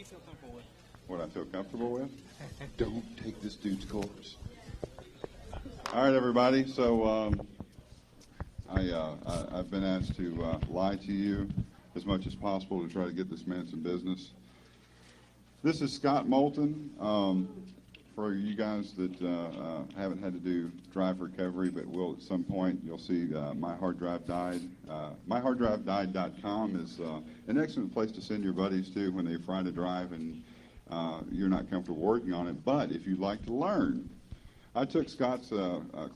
feel comfortable with? What I feel comfortable with? Don't take this dude's course. All right, everybody. So I've been asked to lie to you as much as possible to try to get this man some business. This is Scott Moulton. For you guys that haven't had to do drive recovery, but will at some point, you'll see My Hard Drive Died. MyHardDriveDied.com is an excellent place to send your buddies to when they're trying to drive and you're not comfortable working on it. But if you'd like to learn, I took Scott's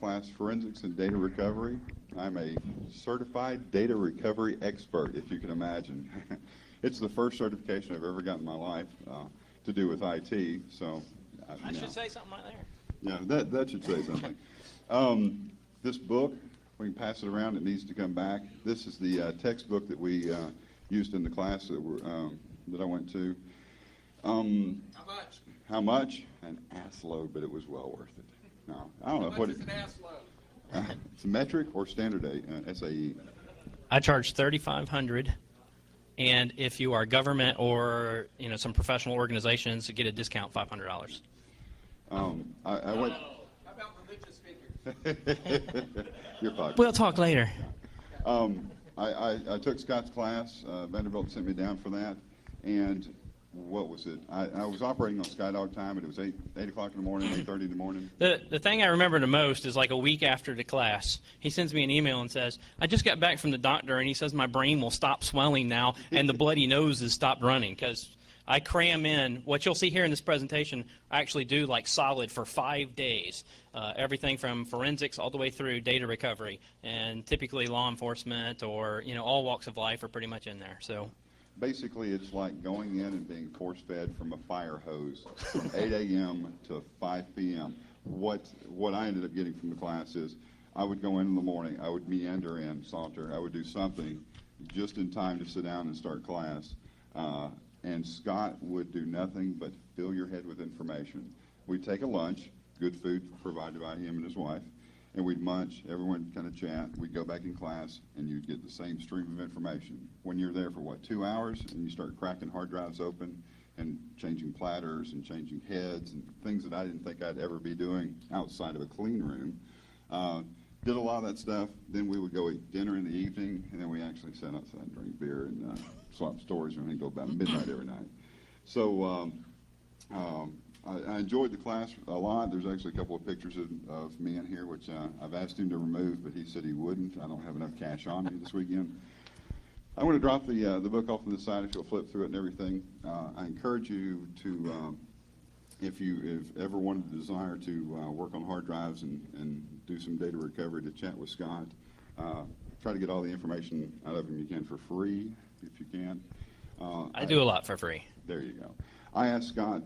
class, Forensics and Data Recovery. I'm a certified data recovery expert, if you can imagine. It's the first certification I've ever gotten in my life to do with IT. So. I should say something right there. Yeah, that should say something. This book, we can pass it around. It needs to come back. This is the textbook that we used in the class that I went to. How much? How much? An ass load, but it was well worth it. No, I don't know what is an ass load? It's metric or standard SAE. I charge $3,500. And if you are government or some professional organizations, you get a discount, $500. I went. How about religious figures? You're fine. We'll talk later. I took Scott's class. Vanderbilt sent me down for that, and what was it? I was operating on Skydog time, and it was 8 o'clock in the morning, 8:30 in the morning. The thing I remember the most is like a week after the class, he sends me an email and says, I just got back from the doctor, and he says my brain will stop swelling now, and the bloody nose has stopped running, because I cram in, what you'll see here in this presentation, I actually do like solid for 5 days. Everything from forensics all the way through data recovery, and typically law enforcement or all walks of life are pretty much in there. So. Basically, it's like going in and being force-fed from a fire hose from 8 a.m. to 5 p.m. What I ended up getting from the class is I would go in the morning, I would meander in, saunter, I would do something just in time to sit down and start class, and Scott would do nothing but fill your head with information. We'd take a lunch, good food provided by him and his wife, and we'd munch, everyone kind of chat, we'd go back in class, and you'd get the same stream of information. When you're there for, 2 hours, and you start cracking hard drives open and changing platters and changing heads and things that I didn't think I'd ever be doing outside of a clean room. Did a lot of that stuff. Then we would go eat dinner in the evening, and then we actually sat outside and drink beer and swap stories, and we go about midnight every night. So I enjoyed the class a lot. There's actually a couple of pictures of me in here, which I've asked him to remove, but he said he wouldn't. I don't have enough cash on me this weekend. I want to drop the book off on the side if you'll flip through it and everything. I encourage you to, if you ever wanted the desire to work on hard drives and do some data recovery, to chat with Scott. Try to get all the information out of him you can for free, if you can. I do a lot for free. There you go. I asked Scott,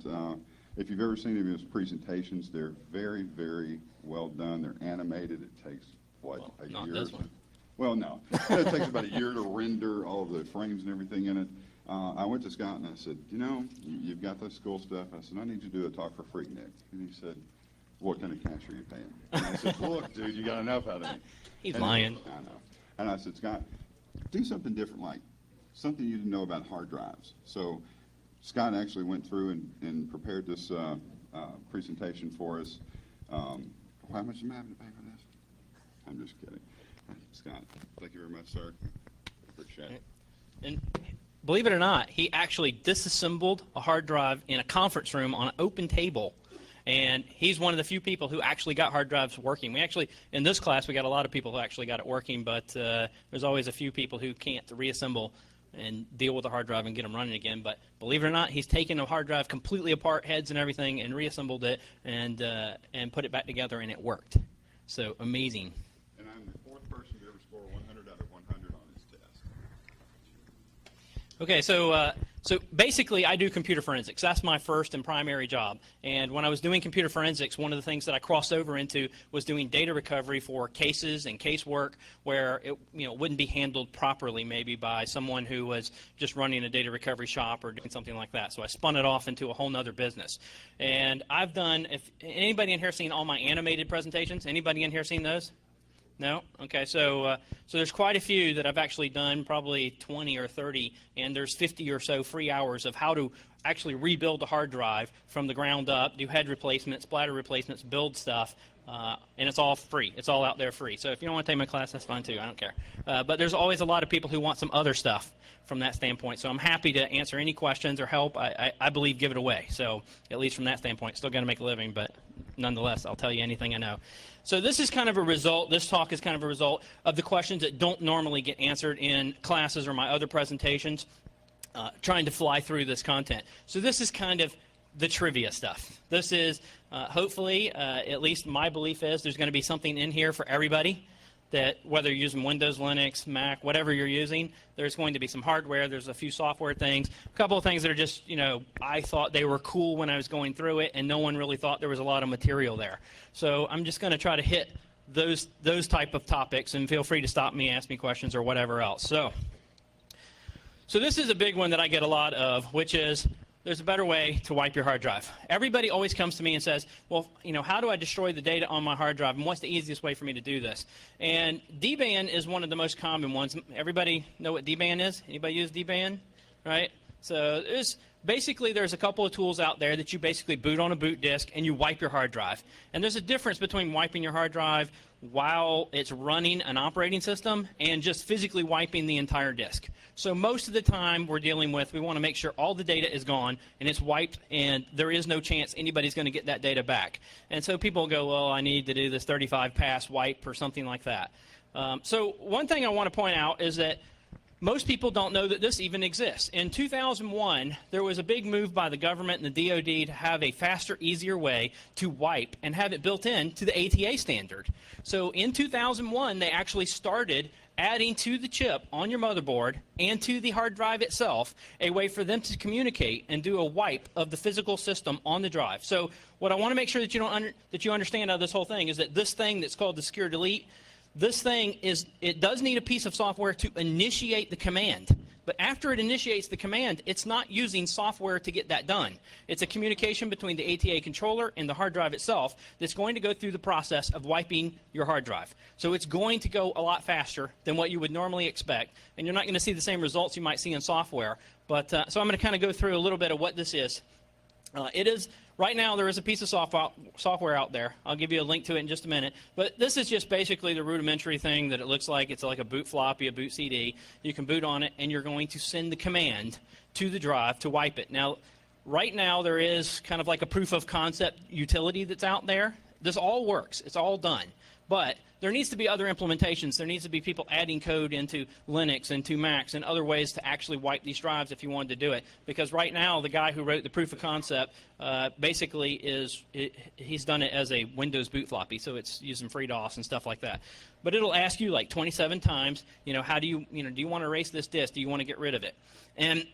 if you've ever seen any of his presentations, they're very, very well done. They're animated. It takes, a not year? This one. Well, no. It takes about a year to render all the frames and everything in it. I went to Scott and I said, you've got this cool stuff. I said, I need you to do a talk for PhreakNIC. And he said, what kind of cash are you paying? And I said, look, dude, you got enough out of me. He's lying. I know. And I said, Scott, do something different, like something you didn't know about hard drives. So Scott actually went through and prepared this presentation for us. How much am I having to pay for this? I'm just kidding. Scott, thank you very much, sir. Appreciate it. And believe it or not, he actually disassembled a hard drive in a conference room on an open table. And he's one of the few people who actually got hard drives working. We actually, in this class, we got a lot of people who actually got it working, but there's always a few people who can't reassemble and deal with the hard drive and get them running again. But believe it or not, he's taken a hard drive completely apart, heads and everything, and reassembled it and put it back together, and it worked. So amazing. And I'm the fourth person to ever score 100 out of 100 on his test. Okay, so basically I do computer forensics. That's my first and primary job. And when I was doing computer forensics, one of the things that I crossed over into was doing data recovery for cases and casework where it wouldn't be handled properly maybe by someone who was just running a data recovery shop or doing something like that. So I spun it off into a whole nother business. And I've done, if anybody in here seen all my animated presentations? Anybody in here seen those? No? Okay, so there's quite a few that I've actually done, probably 20 or 30, and there's 50 or so free hours of how to actually rebuild a hard drive from the ground up, do head replacements, splatter replacements, build stuff, and it's all free. It's all out there free. So if you don't want to take my class, that's fine too. I don't care. But there's always a lot of people who want some other stuff from that standpoint. So I'm happy to answer any questions or help. I believe give it away. So at least from that standpoint, still got to make a living, but nonetheless, I'll tell you anything I know. So this is kind of a result, this talk is kind of a result of the questions that don't normally get answered in classes or my other presentations, trying to fly through this content. So this is kind of the trivia stuff. This is, hopefully, at least my belief is there's going to be something in here for everybody, that whether you're using Windows, Linux, Mac, whatever you're using, there's going to be some hardware, there's a few software things, a couple of things that are just, you know, I thought they were cool when I was going through it, and no one really thought there was a lot of material there. So I'm just going to try to hit those type of topics, and feel free to stop me, ask me questions, or whatever else. So this is a big one that I get a lot of, which is, there's a better way to wipe your hard drive. Everybody always comes to me and says, well, you know, how do I destroy the data on my hard drive, and what's the easiest way for me to do this? And DBAN is one of the most common ones. Everybody know what DBAN is? Anybody use DBAN? Right? So there's a couple of tools out there that you basically boot on a boot disk and you wipe your hard drive. And there's a difference between wiping your hard drive while it's running an operating system and just physically wiping the entire disk. So most of the time we want to make sure all the data is gone and it's wiped, and there is no chance anybody's going to get that data back. And so people go, well, I need to do this 35 pass wipe or something like that. So one thing I want to point out is that most people don't know that this even exists. In 2001, there was a big move by the government and the DoD to have a faster, easier way to wipe and have it built in to the ATA standard. So in 2001, they actually started adding to the chip on your motherboard and to the hard drive itself a way for them to communicate and do a wipe of the physical system on the drive. So what I want to make sure that you understand out of this whole thing is that this thing that's called the secure delete, this thing it does need a piece of software to initiate the command. But after it initiates the command, it's not using software to get that done. It's a communication between the ATA controller and the hard drive itself that's going to go through the process of wiping your hard drive. So it's going to go a lot faster than what you would normally expect, and you're not going to see the same results you might see in software. But so I'm going to kind of go through a little bit of what this is. Right now, there is a piece of software out there. I'll give you a link to it in just a minute. But this is just basically the rudimentary thing that it looks like. It's like a boot floppy, a boot CD. You can boot on it, and you're going to send the command to the drive to wipe it. Now, right now, there is kind of like a proof of concept utility that's out there. This all works. It's all done. But there needs to be other implementations. There needs to be people adding code into Linux and to Macs and other ways to actually wipe these drives if you wanted to do it. Because right now, the guy who wrote the proof of concept basically he's done it as a Windows boot floppy, so it's using FreeDOS and stuff like that. But it'll ask you like 27 times, how do you want to erase this disk? Do you want to get rid of it? And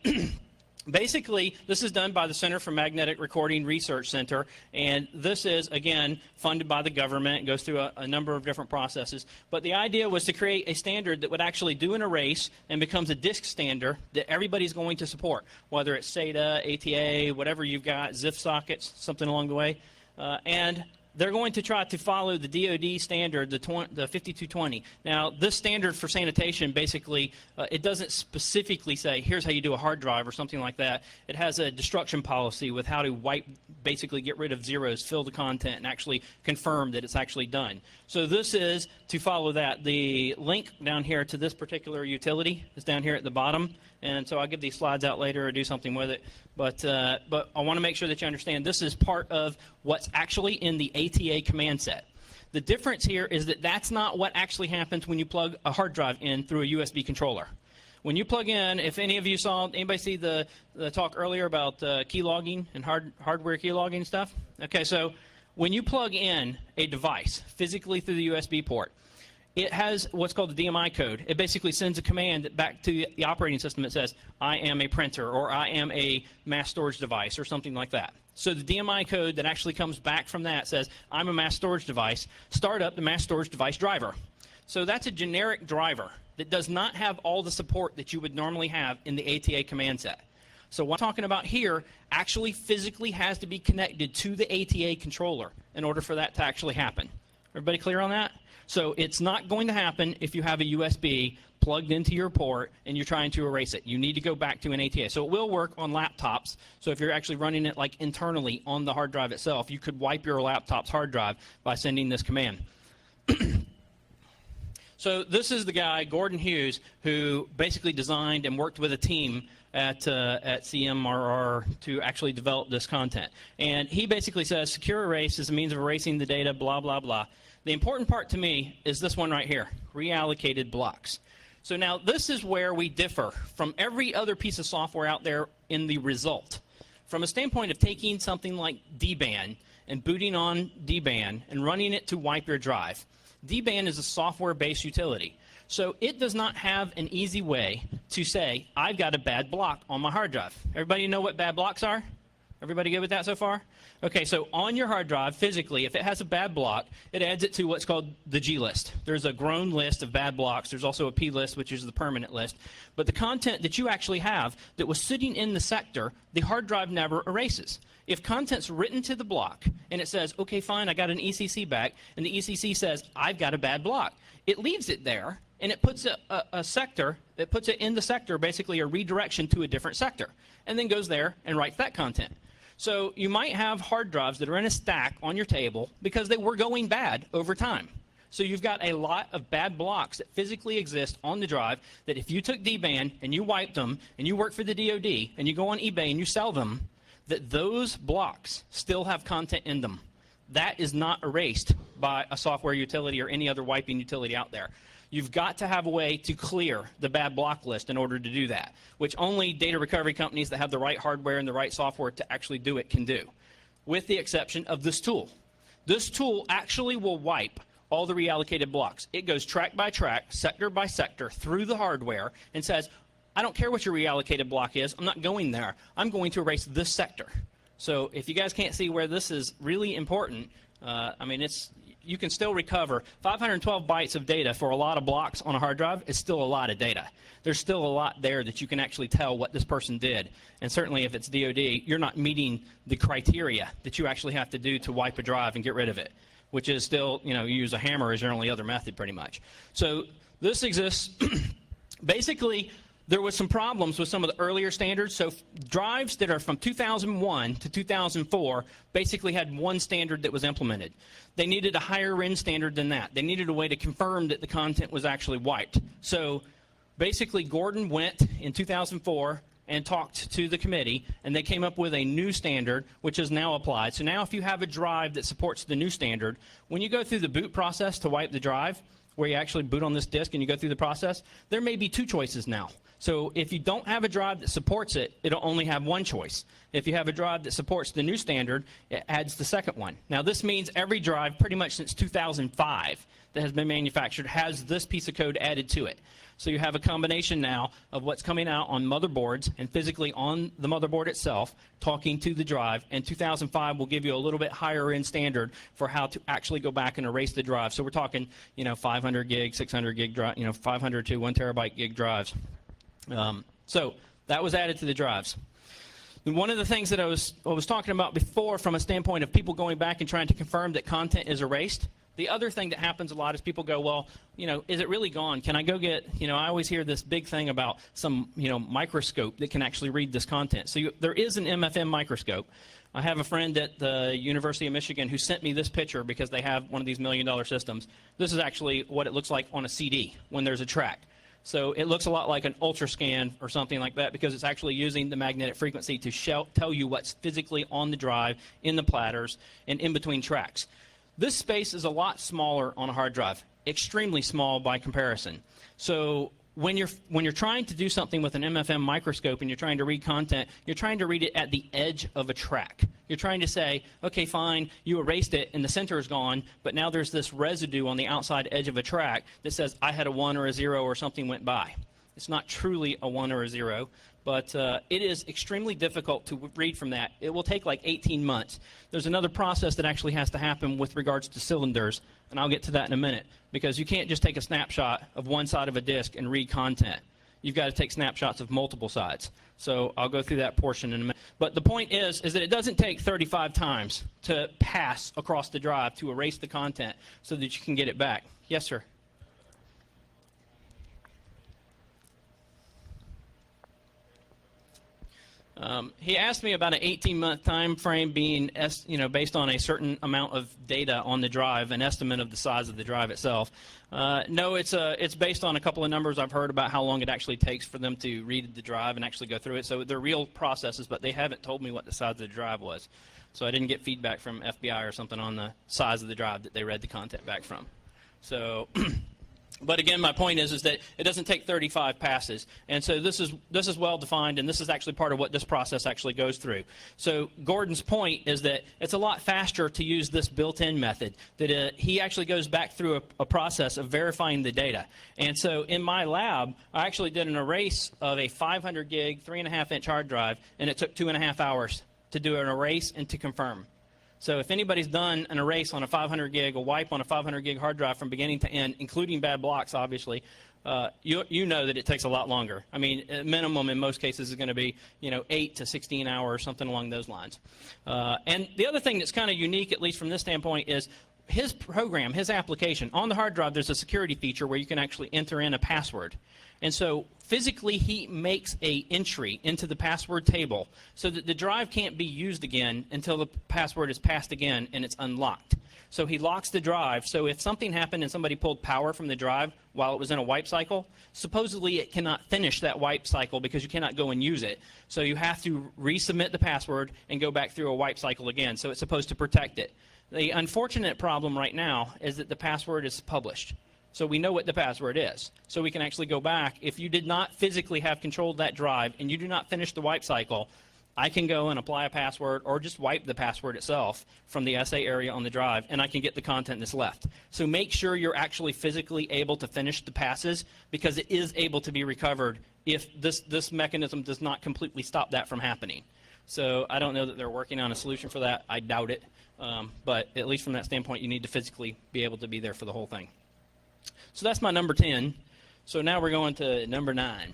basically, this is done by the Center for Magnetic Recording Research Center, and this is, again, funded by the government. It goes through a number of different processes. But the idea was to create a standard that would actually do an erase and becomes a disk standard that everybody's going to support, whether it's SATA, ATA, whatever you've got, ZIF sockets, something along the way. And they're going to try to follow the DoD standard, the 5220. Now, this standard for sanitation, basically, it doesn't specifically say, here's how you do a hard drive or something like that. It has a destruction policy with how to wipe, basically get rid of zeros, fill the content, and actually confirm that it's actually done. So this is to follow that. The link down here to this particular utility is down here at the bottom. And so I'll give these slides out later or do something with it. But I want to make sure that you understand this is part of what's actually in the ATA command set. The difference here is that that's not what actually happens when you plug a hard drive in through a USB controller. When you plug in, if anybody see the talk earlier about key logging and hardware key logging stuff? Okay, so when you plug in a device physically through the USB port, it has what's called the DMI code. It basically sends a command back to the operating system that says, I am a printer, or I am a mass storage device, or something like that. So the DMI code that actually comes back from that says, I'm a mass storage device, start up the mass storage device driver. So that's a generic driver that does not have all the support that you would normally have in the ATA command set. So what I'm talking about here actually physically has to be connected to the ATA controller in order for that to actually happen. Everybody clear on that? So it's not going to happen if you have a USB plugged into your port and you're trying to erase it. You need to go back to an ATA. So it will work on laptops. So if you're actually running it like internally on the hard drive itself, you could wipe your laptop's hard drive by sending this command. So this is the guy, Gordon Hughes, who basically designed and worked with a team at CMRR to actually develop this content. And he basically says secure erase is a means of erasing the data, blah, blah, blah. The important part to me is this one right here, reallocated blocks. So now this is where we differ from every other piece of software out there in the result. From a standpoint of taking something like dban and booting on dban and running it to wipe your drive, dban is a software-based utility. So it does not have an easy way to say, I've got a bad block on my hard drive. Everybody know what bad blocks are? Everybody good with that so far? Okay, so on your hard drive, physically, if it has a bad block, it adds it to what's called the G list. There's a grown list of bad blocks. There's also a P list, which is the permanent list. But the content that you actually have that was sitting in the sector, the hard drive never erases. If content's written to the block and it says, okay, fine, I got an ECC back, and the ECC says, I've got a bad block, it leaves it there, and it puts a sector, it puts it in the sector, basically a redirection to a different sector, and then goes there and writes that content. So you might have hard drives that are in a stack on your table because they were going bad over time. So you've got a lot of bad blocks that physically exist on the drive that if you took dban and you wiped them and you work for the DoD and you go on eBay and you sell them, that those blocks still have content in them. That is not erased by a software utility or any other wiping utility out there. You've got to have a way to clear the bad block list in order to do that, which only data recovery companies that have the right hardware and the right software to actually do it can do, with the exception of this tool. This tool actually will wipe all the reallocated blocks. It goes track by track, sector by sector through the hardware and says, I don't care what your reallocated block is, I'm not going there. I'm going to erase this sector. So if you guys can't see where this is really important, I mean, you can still recover 512 bytes of data for a lot of blocks on a hard drive is still a lot of data. There's still a lot there that you can actually tell what this person did. And certainly if it's DoD, you're not meeting the criteria that you actually have to do to wipe a drive and get rid of it, which is still, you use a hammer as your only other method pretty much. So this exists. Basically, there was some problems with some of the earlier standards. So drives that are from 2001 to 2004 basically had one standard that was implemented. They needed a higher end standard than that. They needed a way to confirm that the content was actually wiped. So basically Gordon went in 2004 and talked to the committee, and they came up with a new standard which is now applied. So now if you have a drive that supports the new standard, when you go through the boot process to wipe the drive, where you actually boot on this disk and you go through the process, there may be two choices now. So if you don't have a drive that supports it, it'll only have one choice. If you have a drive that supports the new standard, it adds the second one. Now this means every drive pretty much since 2005 that has been manufactured has this piece of code added to it. So you have a combination now of what's coming out on motherboards and physically on the motherboard itself talking to the drive, and 2005 will give you a little bit higher end standard for how to actually go back and erase the drive. So we're talking 500 gig, 600 gig drive, 500 to 1 terabyte gig drives. So that was added to the drives. And one of the things that I was talking about before from a standpoint of people going back and trying to confirm that content is erased, the other thing that happens a lot is people go, well, is it really gone? Can I go get, I always hear this big thing about some, microscope that can actually read this content. So there is an MFM microscope. I have a friend at the University of Michigan who sent me this picture because they have one of these $1 million systems. This is actually what it looks like on a CD when there's a track. So it looks a lot like an ultrascan or something like that because it's actually using the magnetic frequency to tell you what's physically on the drive, in the platters, and in between tracks. This space is a lot smaller on a hard drive, extremely small by comparison. So when you're trying to do something with an MFM microscope and you're trying to read content, you're trying to read it at the edge of a track. You're trying to say, okay, fine, you erased it and the center is gone, but now there's this residue on the outside edge of a track that says I had a 1 or a 0 or something went by. It's not truly a 1 or a 0, but it is extremely difficult to read from that. It will take like 18 months. There's another process that actually has to happen with regards to cylinders, and I'll get to that in a minute, because you can't just take a snapshot of one side of a disk and read content. You've got to take snapshots of multiple sides. So I'll go through that portion in a minute. But the point is that it doesn't take 35 times to pass across the drive to erase the content so that you can get it back. Yes, sir? He asked me about an 18-month time frame being, based on a certain amount of data on the drive, an estimate of the size of the drive itself. No, it's based on a couple of numbers I've heard about how long it actually takes for them to read the drive and actually go through it. So they're real processes, but they haven't told me what the size of the drive was. So I didn't get feedback from FBI or something on the size of the drive that they read the content back from. So. But again, my point is that it doesn't take 35 passes. And so this is well defined, and this is actually part of what this process actually goes through. So Gordon's point is that it's a lot faster to use this built-in method, that he actually goes back through a process of verifying the data. And so in my lab, I actually did an erase of a 500 gig, 3.5-inch hard drive, and it took 2.5 hours to do an erase and to confirm. So if anybody's done an erase on a 500 gig, a wipe on a 500 gig hard drive from beginning to end, including bad blocks, obviously, you know that it takes a lot longer. I mean, minimum in most cases is going to be 8 to 16 hours, something along those lines. And the other thing that's kind of unique, at least from this standpoint, is his program, his application. On the hard drive, there's a security feature where you can actually enter in a password. And so physically, he makes an entry into the password table so that the drive can't be used again until the password is passed again and it's unlocked. So he locks the drive. So if something happened and somebody pulled power from the drive while it was in a wipe cycle, supposedly it cannot finish that wipe cycle because you cannot go and use it. So you have to resubmit the password and go back through a wipe cycle again. So it's supposed to protect it. The unfortunate problem right now is that the password is published. So we know what the password is. So we can actually go back. If you did not physically have control of that drive and you do not finish the wipe cycle, I can go and apply a password or just wipe the password itself from the SA area on the drive, and I can get the content that's left. So make sure you're actually physically able to finish the passes, because it is able to be recovered if this mechanism does not completely stop that from happening. So I don't know that they're working on a solution for that. I doubt it. But at least from that standpoint, you need to physically be able to be there for the whole thing. So that's my number 10. So now we're going to number 9.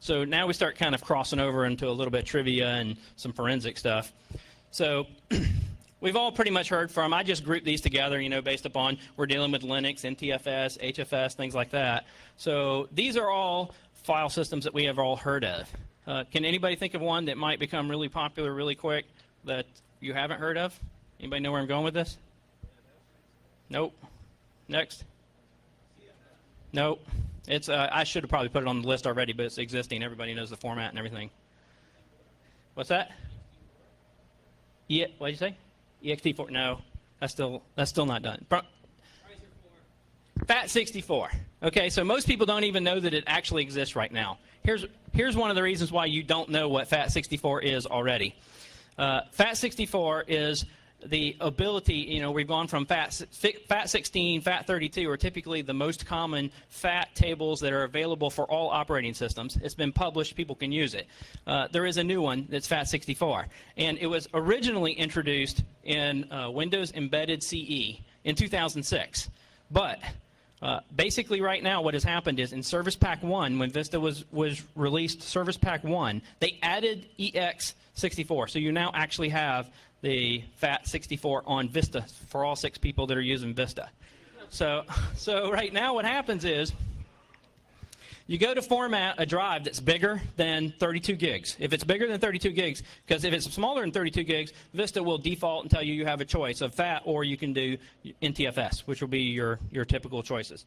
So now we start kind of crossing over into a little bit of trivia and some forensic stuff. So we've all pretty much heard from, I just grouped these together, based upon we're dealing with Linux, NTFS, HFS, things like that. So these are all file systems that we have all heard of. Can anybody think of one that might become really popular really quick that you haven't heard of? Anybody know where I'm going with this? Nope. Next. Nope. It's I should have probably put it on the list already, but it's existing. Everybody knows the format and everything. What's that? What did you say? ext4. No, that's still not done. FAT64. Okay, so most people don't even know that it actually exists right now. Here's one of the reasons why you don't know what FAT64 is already. FAT64 is the ability, we've gone from FAT16, FAT32 are typically the most common FAT tables that are available for all operating systems. It's been published, people can use it. There is a new one that's FAT64, and it was originally introduced in Windows Embedded CE in 2006. But basically right now what has happened is in Service Pack 1, when Vista was released, Service Pack 1, they added EX64. So you now actually have the FAT64 on Vista for all 6 people that are using Vista. So right now what happens is you go to format a drive that's bigger than 32 gigs. If it's bigger than 32 gigs, because if it's smaller than 32 gigs, Vista will default and tell you have a choice of FAT, or you can do NTFS, which will be your typical choices.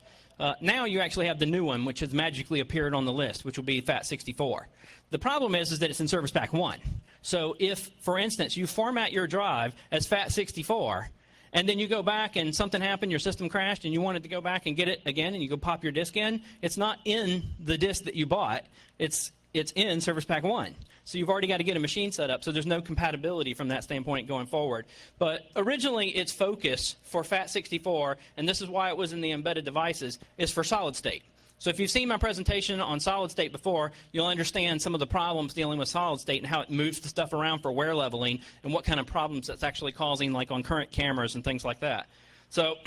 Now you actually have the new one, which has magically appeared on the list, which will be FAT64. The problem is that it's in Service Pack 1. So if, for instance, you format your drive as FAT64, and then you go back and something happened, your system crashed, and you wanted to go back and get it again, and you go pop your disk in, it's not in the disk that you bought. It's in Service Pack 1. So you've already got to get a machine set up, so there's no compatibility from that standpoint going forward. But originally, its focus for FAT64, and this is why it was in the embedded devices, is for solid state. So if you've seen my presentation on solid state before, you'll understand some of the problems dealing with solid state and how it moves the stuff around for wear leveling and what kind of problems that's actually causing, like on current cameras and things like that. So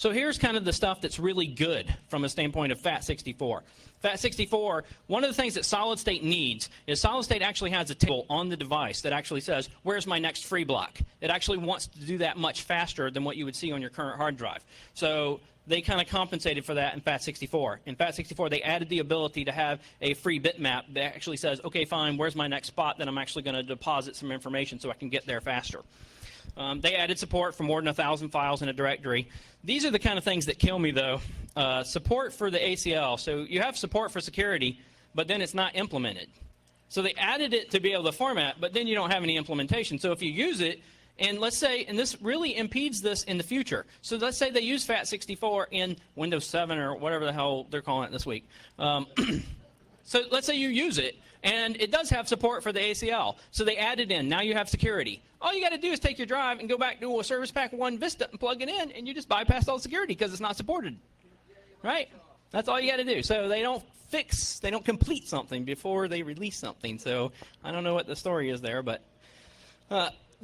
So here's kind of the stuff that's really good from a standpoint of FAT64. FAT64, one of the things that solid state needs is solid state actually has a table on the device that actually says, where's my next free block? It actually wants to do that much faster than what you would see on your current hard drive. So they kind of compensated for that in FAT64. In FAT64, they added the ability to have a free bitmap that actually says, okay, fine, where's my next spot that I'm actually going to deposit some information so I can get there faster. They added support for more than 1,000 files in a directory. These are the kind of things that kill me, though. Support for the ACL. So you have support for security, but then it's not implemented. So they added it to be able to format, but then you don't have any implementation. So if you use it, and let's say, and this really impedes this in the future. So let's say they use FAT64 in Windows 7 or whatever the hell they're calling it this week. So let's say you use it, and it does have support for the ACL. So they add it in. Now you have security. All you got to do is take your drive and go back to a Service Pack 1 Vista and plug it in, and you just bypass all the security because it's not supported. Right? That's all you got to do. So they don't complete something before they release something. So I don't know what the story is there, but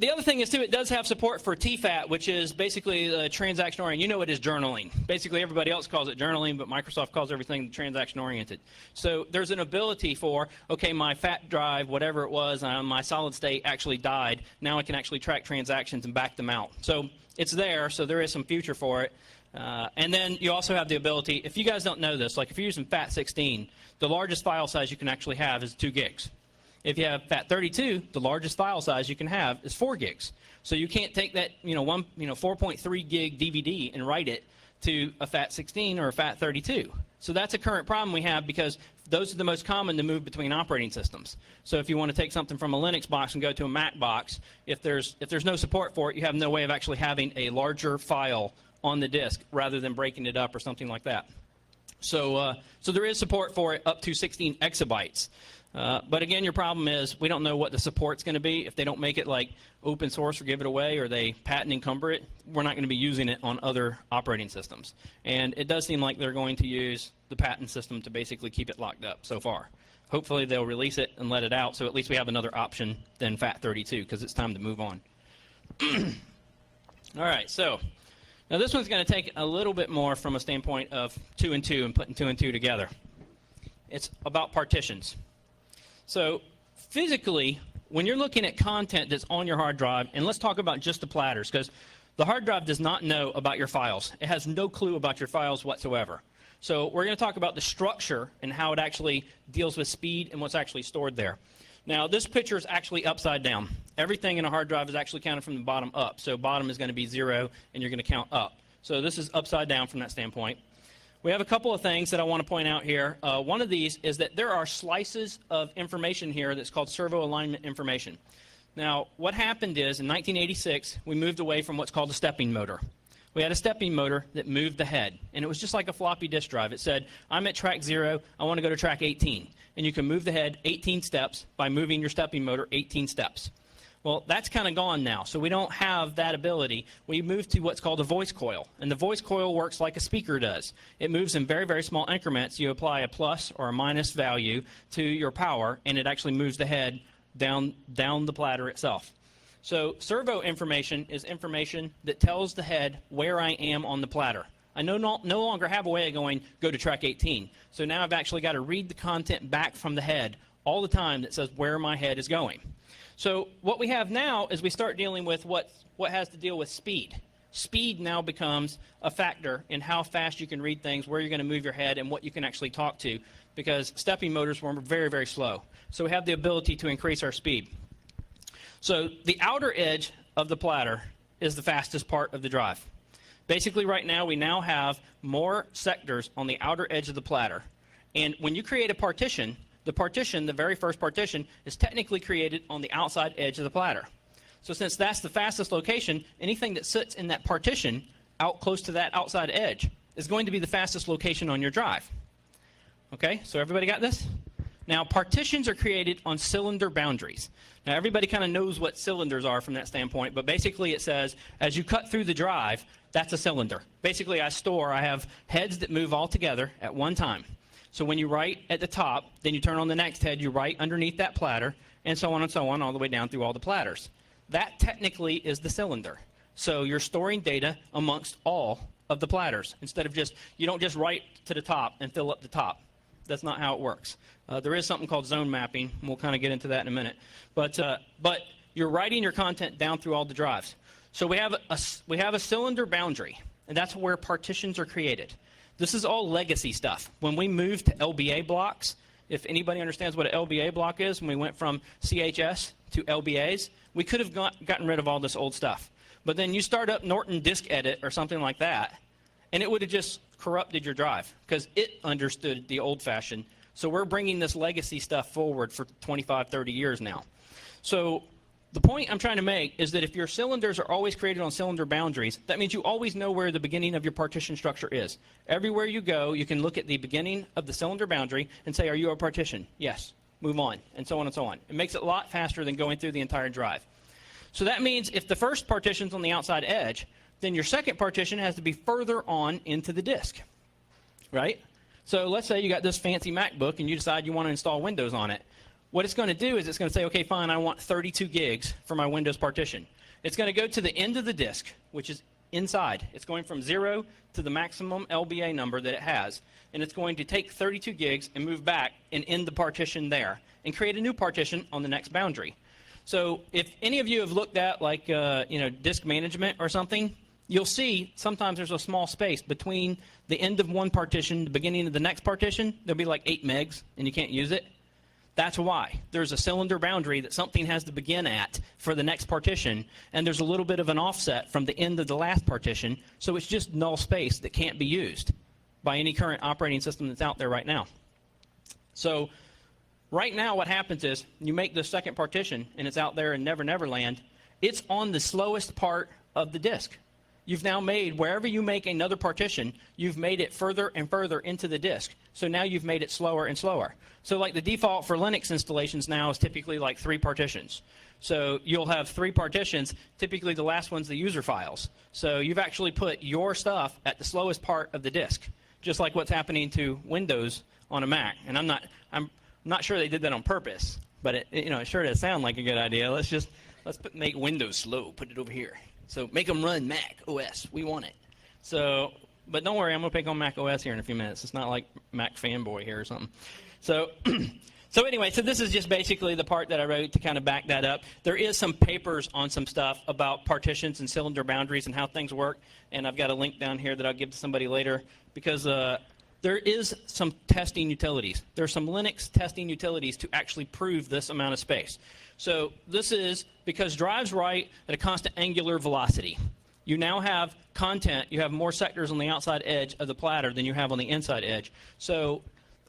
the other thing is, too, it does have support for TFAT, which is basically the transaction-oriented. You know it is journaling. Basically, everybody else calls it journaling, but Microsoft calls everything transaction-oriented. So there's an ability for, okay, my FAT drive, whatever it was, my solid state actually died. Now I can actually track transactions and back them out. So it's there, so there is some future for it. And then you also have the ability, if you guys don't know this, like if you're using FAT16, the largest file size you can actually have is 2 gigs. If you have FAT32, the largest file size you can have is 4 gigs. So you can't take that 4.3 gig DVD and write it to a FAT16 or a FAT32. So that's a current problem we have because those are the most common to move between operating systems. So if you want to take something from a Linux box and go to a Mac box, if there's no support for it, you have no way of actually having a larger file on the disk rather than breaking it up or something like that. So there is support for it up to 16 exabytes. But again, your problem is we don't know what the support's going to be. If they don't make it like open source or give it away or they patent encumber it, we're not going to be using it on other operating systems. And it does seem like they're going to use the patent system to basically keep it locked up so far. Hopefully they'll release it and let it out so at least we have another option than FAT32 because it's time to move on. All right, so now this one's going to take a little bit more from a standpoint of 2 and 2 and putting 2 and 2 together. It's about partitions. So physically, when you're looking at content that's on your hard drive, and let's talk about just the platters, because the hard drive does not know about your files. It has no clue about your files whatsoever. So we're going to talk about the structure and how it actually deals with speed and what's actually stored there. Now, this picture is actually upside down. Everything in a hard drive is actually counted from the bottom up. So bottom is going to be 0, and you're going to count up. So this is upside down from that standpoint. We have a couple of things that I want to point out here. One of these is that there are slices of information here that's called servo alignment information. Now, what happened is in 1986, we moved away from what's called a stepping motor. We had a stepping motor that moved the head, and it was just like a floppy disk drive. It said, I'm at track 0, I want to go to track 18. And you can move the head 18 steps by moving your stepping motor 18 steps. Well, that's kind of gone now, so we don't have that ability. We moved to what's called a voice coil, and the voice coil works like a speaker does. It moves in very, very small increments. You apply a plus or a minus value to your power, and it actually moves the head down the platter itself. So servo information is information that tells the head where I am on the platter. I no longer have a way of going, go to track 18. So now I've actually got to read the content back from the head all the time that says where my head is going. So what we have now is we start dealing with what has to deal with speed. Speed now becomes a factor in how fast you can read things, where you're going to move your head, and what you can actually talk to, because stepping motors were very, very slow. So we have the ability to increase our speed. So the outer edge of the platter is the fastest part of the drive. Basically right now we now have more sectors on the outer edge of the platter. And when you create a partition, the very first partition, is technically created on the outside edge of the platter. So since that's the fastest location, anything that sits in that partition out close to that outside edge is going to be the fastest location on your drive. Okay, so everybody got this? Now, partitions are created on cylinder boundaries. Now, everybody kind of knows what cylinders are from that standpoint, but basically it says as you cut through the drive, that's a cylinder. Basically, I have heads that move all together at one time. So when you write at the top, then you turn on the next head, you write underneath that platter, and so on, all the way down through all the platters. That technically is the cylinder. So you're storing data amongst all of the platters instead of you don't just write to the top and fill up the top. That's not how it works. There is something called zone mapping, and we'll kind of get into that in a minute. But you're writing your content down through all the drives. So we have a cylinder boundary, and that's where partitions are created. This is all legacy stuff. When we moved to LBA blocks, if anybody understands what an LBA block is, when we went from CHS to LBAs, we could have gotten rid of all this old stuff. But then you start up Norton Disk Edit or something like that, and it would have just corrupted your drive because it understood the old-fashioned. So we're bringing this legacy stuff forward for 25, 30 years now. So the point I'm trying to make is that if your cylinders are always created on cylinder boundaries, that means you always know where the beginning of your partition structure is. Everywhere you go, you can look at the beginning of the cylinder boundary and say, are you a partition? Yes. Move on, and so on and so on. It makes it a lot faster than going through the entire drive. So that means if the first partition's on the outside edge, then your second partition has to be further on into the disk, right? So let's say you got this fancy MacBook and you decide you want to install Windows on it. What it's going to do is it's going to say, okay, fine, I want 32 gigs for my Windows partition. It's going to go to the end of the disk, which is inside. It's going from 0 to the maximum LBA number that it has, and it's going to take 32 gigs and move back and end the partition there and create a new partition on the next boundary. So if any of you have looked at like disk management or something, you'll see sometimes there's a small space between the end of one partition, the beginning of the next partition. There'll be like 8 megs, and you can't use it. That's why. There's a cylinder boundary that something has to begin at for the next partition, and there's a little bit of an offset from the end of the last partition, so it's just null space that can't be used by any current operating system that's out there right now. So right now what happens is you make the second partition, and it's out there in Never Never Land. It's on the slowest part of the disk. You've now made, wherever you make another partition, you've made it further and further into the disk. So now you've made it slower and slower. So like the default for Linux installations now is typically like 3 partitions. So you'll have 3 partitions, typically the last one's the user files. So you've actually put your stuff at the slowest part of the disk, just like what's happening to Windows on a Mac. And I'm not sure they did that on purpose, but it sure does sound like a good idea. Let's make Windows slow, put it over here. So make them run Mac OS. We want it. So, but don't worry, I'm going to pick on Mac OS here in a few minutes. It's not like Mac fanboy here or something. So, so anyway, so this is just basically the part that I wrote to kind of back that up. There is some papers on some stuff about partitions and cylinder boundaries and how things work, and I've got a link down here that I'll give to somebody later because there is some testing utilities. There's some Linux testing utilities to actually prove this amount of space. So this is because drives write at a constant angular velocity. You now have content, you have more sectors on the outside edge of the platter than you have on the inside edge. So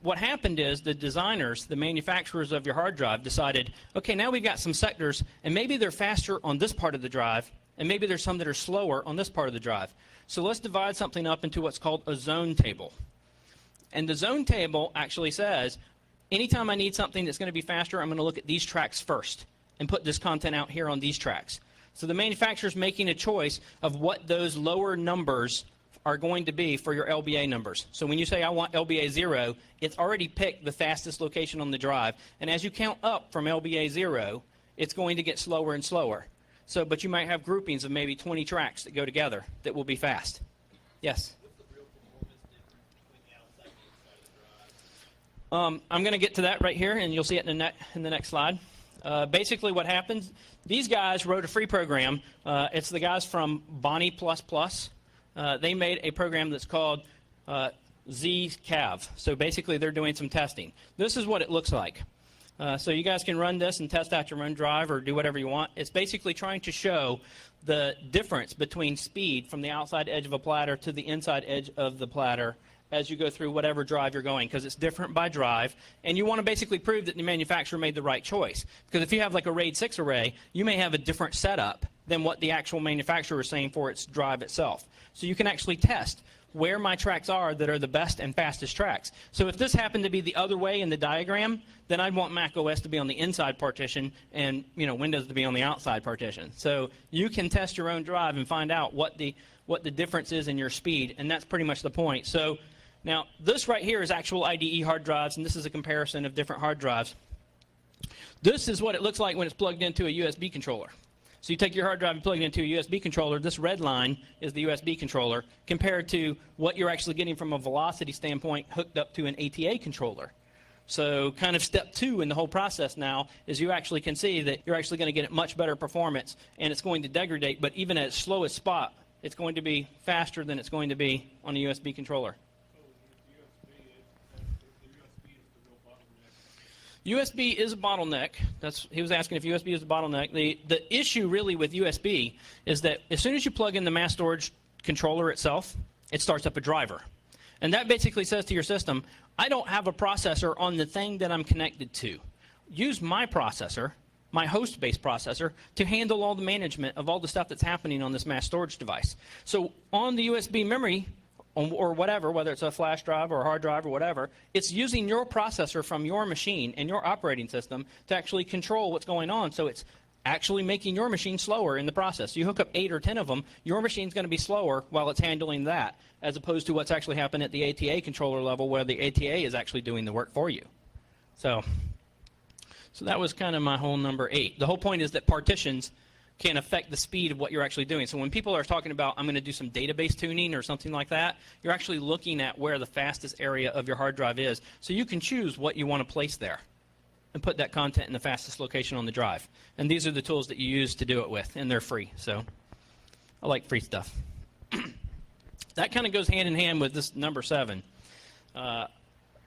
what happened is the designers, the manufacturers of your hard drive decided, okay, now we've got some sectors, and maybe they're faster on this part of the drive, and maybe there's some that are slower on this part of the drive. So let's divide something up into what's called a zone table. And the zone table actually says, anytime I need something that's going to be faster, I'm going to look at these tracks first and put this content out here on these tracks. So the manufacturer's making a choice of what those lower numbers are going to be for your LBA numbers. So when you say I want LBA 0, it's already picked the fastest location on the drive. And as you count up from LBA 0, it's going to get slower and slower. So, but you might have groupings of maybe 20 tracks that go together that will be fast. Yes? I'm going to get to that right here, and you'll see it in the next slide. Basically what happens, these guys wrote a free program. It's the guys from Bonnie++. They made a program that's called ZCAV. So basically they're doing some testing. This is what it looks like. So you guys can run this and test out your own drive or do whatever you want. It's basically trying to show the difference between speed from the outside edge of a platter to the inside edge of the platter as you go through whatever drive you're going, because it's different by drive, and you want to basically prove that the manufacturer made the right choice. Because if you have like a RAID 6 array, you may have a different setup than what the actual manufacturer is saying for its drive itself. So you can actually test where my tracks are that are the best and fastest tracks. So if this happened to be the other way in the diagram, then I'd want Mac OS to be on the inside partition and Windows to be on the outside partition. So you can test your own drive and find out what the difference is in your speed, and that's pretty much the point. So now, this right here is actual IDE hard drives, and this is a comparison of different hard drives. This is what it looks like when it's plugged into a USB controller. So you take your hard drive and plug it into a USB controller. This red line is the USB controller compared to what you're actually getting from a velocity standpoint hooked up to an ATA controller. So kind of step 2 in the whole process now is you actually can see that you're actually going to get much better performance, and it's going to degrade, but even at its slowest spot, it's going to be faster than it's going to be on a USB controller. USB is a bottleneck. He was asking if USB is a bottleneck. The issue really with USB is that as soon as you plug in the mass storage controller itself, it starts up a driver. And that basically says to your system, I don't have a processor on the thing that I'm connected to. Use my processor, my host-based processor, to handle all the management of all the stuff that's happening on this mass storage device. So on the USB memory, or whatever, whether it's a flash drive or a hard drive or whatever, it's using your processor from your machine and your operating system to actually control what's going on. So it's actually making your machine slower in the process. You hook up 8 or 10 of them, your machine's going to be slower while it's handling that, as opposed to what's actually happening at the ATA controller level where the ATA is actually doing the work for you. So that was kind of my whole number 8. The whole point is that partitions can affect the speed of what you're actually doing. So when people are talking about, I'm going to do some database tuning or something like that, you're actually looking at where the fastest area of your hard drive is. So you can choose what you want to place there and put that content in the fastest location on the drive. And these are the tools that you use to do it with, and they're free. So I like free stuff. That kind of goes hand in hand with this number 7.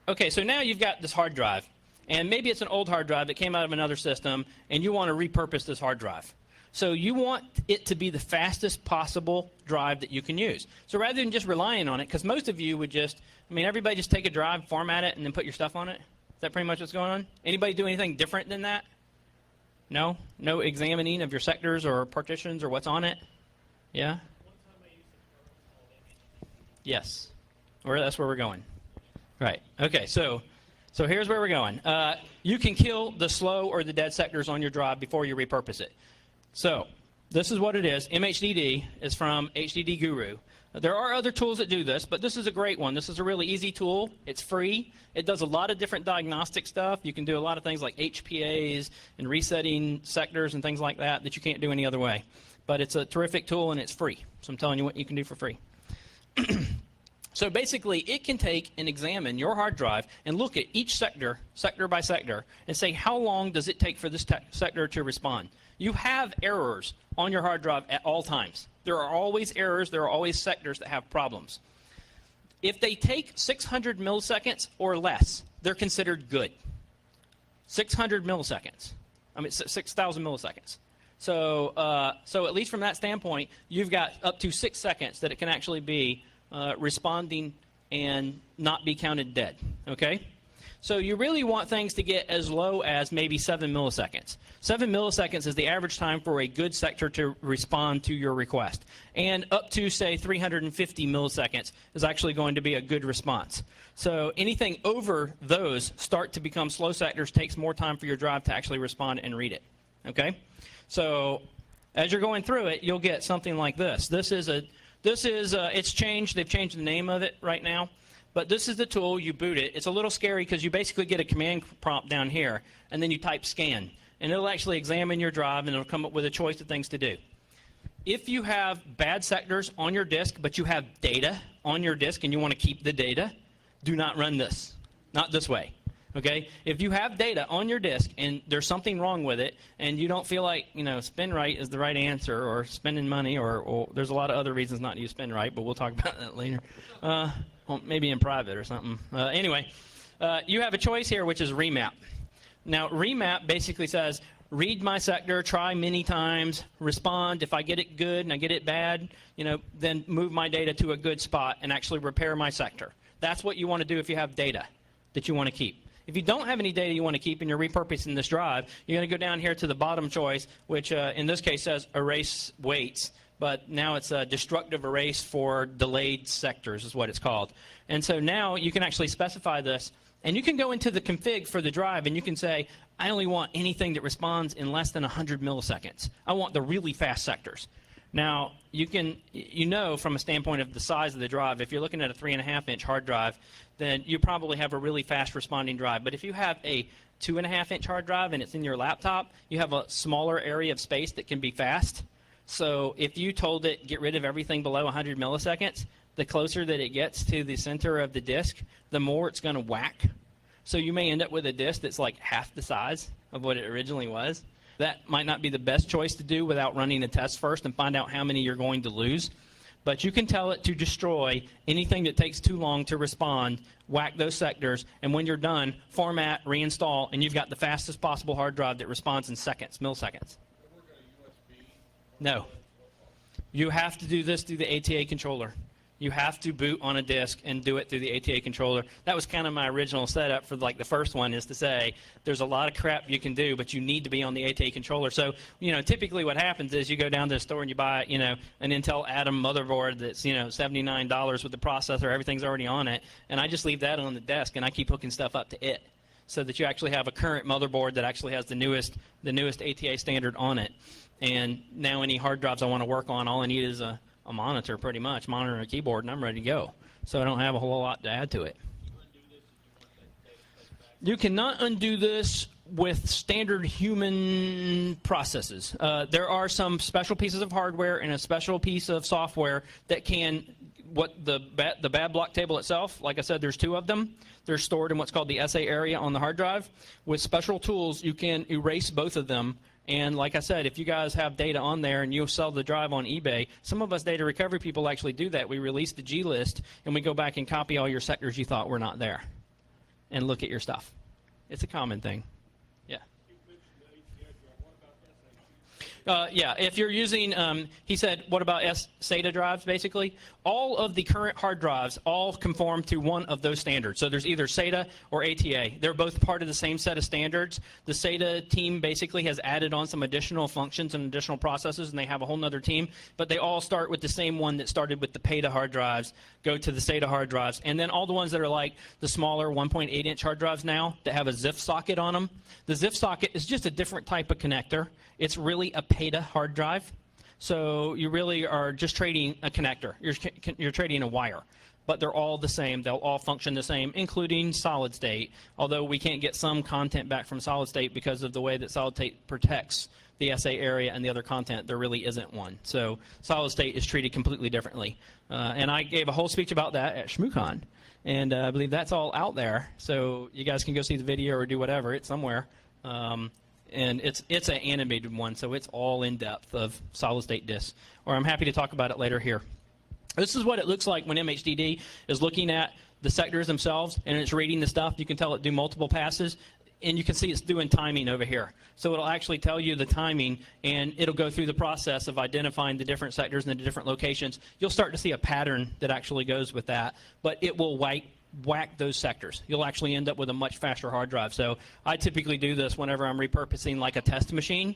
Okay, so now you've got this hard drive. And maybe it's an old hard drive that came out of another system, and you want to repurpose this hard drive. So you want it to be the fastest possible drive that you can use. So rather than just relying on it, because most of you would just, everybody just take a drive, format it, and then put your stuff on it? Is that pretty much what's going on? Anybody do anything different than that? No? No examining of your sectors or partitions or what's on it? Yeah? Yes. That's where we're going. Right. Okay, so here's where we're going. You can kill the slow or the dead sectors on your drive before you repurpose it. So this is what it is. MHDD is from HDD Guru. There are other tools that do this, but this is a great one. This is a really easy tool. It's free. It does a lot of different diagnostic stuff. You can do a lot of things like HPAs and resetting sectors and things like that that you can't do any other way. But it's a terrific tool, and it's free. So I'm telling you what you can do for free. So basically, it can take and examine your hard drive and look at each sector, sector by sector, and say how long does it take for this sector to respond. You have errors on your hard drive at all times. There are always errors. There are always sectors that have problems. If they take 600 milliseconds or less, they're considered good. 600 milliseconds. 6,000 milliseconds. So at least from that standpoint, you've got up to 6 seconds that it can actually be responding and not be counted dead, okay? So you really want things to get as low as maybe 7 milliseconds. 7 milliseconds is the average time for a good sector to respond to your request. And up to, say, 350 milliseconds is actually going to be a good response. So anything over those start to become slow sectors, takes more time for your drive to actually respond and read it, okay? So as you're going through it, you'll get something like this. It's changed. They've changed the name of it right now. But this is the tool. You boot it. It's a little scary because you basically get a command prompt down here, and then you type scan. And it'll actually examine your drive, and it'll come up with a choice of things to do. If you have bad sectors on your disk, but you have data on your disk and you want to keep the data, do not run this. Not this way. Okay? If you have data on your disk and there's something wrong with it and you don't feel like, spin right is the right answer, or spending money, or there's a lot of other reasons not to use spin right, but we'll talk about that later. Maybe in private or something. Anyway, you have a choice here, which is remap. Now, remap basically says, read my sector, try many times, respond. If I get it good and I get it bad, then move my data to a good spot and actually repair my sector. That's what you want to do if you have data that you want to keep. If you don't have any data you want to keep and you're repurposing this drive, you're going to go down here to the bottom choice, which in this case says erase waits, but now it's a destructive erase for delayed sectors is what it's called. And so now you can actually specify this, and you can go into the config for the drive and you can say, I only want anything that responds in less than 100 milliseconds. I want the really fast sectors. Now, from a standpoint of the size of the drive, if you're looking at a 3.5-inch hard drive, then you probably have a really fast responding drive. But if you have a 2.5-inch hard drive and it's in your laptop, you have a smaller area of space that can be fast. So if you told it get rid of everything below 100 milliseconds, the closer that it gets to the center of the disk, the more it's going to whack. So you may end up with a disk that's like half the size of what it originally was. That might not be the best choice to do without running a test first and find out how many you're going to lose. But you can tell it to destroy anything that takes too long to respond, whack those sectors, and when you're done, format, reinstall, and you've got the fastest possible hard drive that responds in seconds, milliseconds. No. You have to do this through the ATA controller. You have to boot on a disk and do it through the ATA controller. That was kind of my original setup for like the first one, is to say there's a lot of crap you can do, but you need to be on the ATA controller. So, typically what happens is you go down to the store and you buy, an Intel Atom motherboard that's, $79 with the processor, everything's already on it, and I just leave that on the desk and I keep hooking stuff up to it so that you actually have a current motherboard that actually has the newest ATA standard on it. And now any hard drives I want to work on, all I need is a monitor, pretty much, monitor and a keyboard, and I'm ready to go. So I don't have a whole lot to add to it. You cannot undo this with standard human processes. There are some special pieces of hardware and a special piece of software that can, the bad block table itself, like I said, there's 2 of them. They're stored in what's called the SA area on the hard drive. With special tools, you can erase both of them. And like I said, if you guys have data on there and you sell the drive on eBay, some of us data recovery people actually do that. We release the G list and we go back and copy all your sectors you thought were not there and look at your stuff. It's a common thing. Yeah. Yeah, if you're using, he said, what about SATA drives, basically? All of the current hard drives all conform to one of those standards. So there's either SATA or ATA. They're both part of the same set of standards. The SATA team basically has added on some additional functions and additional processes, and they have a whole other team. But they all start with the same one that started with the PETA hard drives, go to the SATA hard drives. And then all the ones that are like the smaller 1.8-inch hard drives now that have a ZIF socket on them. The ZIF socket is just a different type of connector. It's really a PETA hard drive. So you really are just trading a connector. You're trading a wire. But they're all the same. They'll all function the same, including solid state, although we can't get some content back from solid state because of the way that solid state protects the SA area and the other content. There really isn't one. So solid state is treated completely differently. And I gave a whole speech about that at ShmooCon. And I believe that's all out there. So you guys can go see the video or do whatever. It's somewhere. And it's an animated one, so it's all in depth of solid state disks. Or I'm happy to talk about it later here. This is what it looks like when MHDD is looking at the sectors themselves and it's reading the stuff. You can tell it do multiple passes, and you can see it's doing timing over here. So it'll actually tell you the timing, and it'll go through the process of identifying the different sectors and the different locations. You'll start to see a pattern that actually goes with that, but it will whack those sectors. You'll actually end up with a much faster hard drive. So I typically do this whenever I'm repurposing like a test machine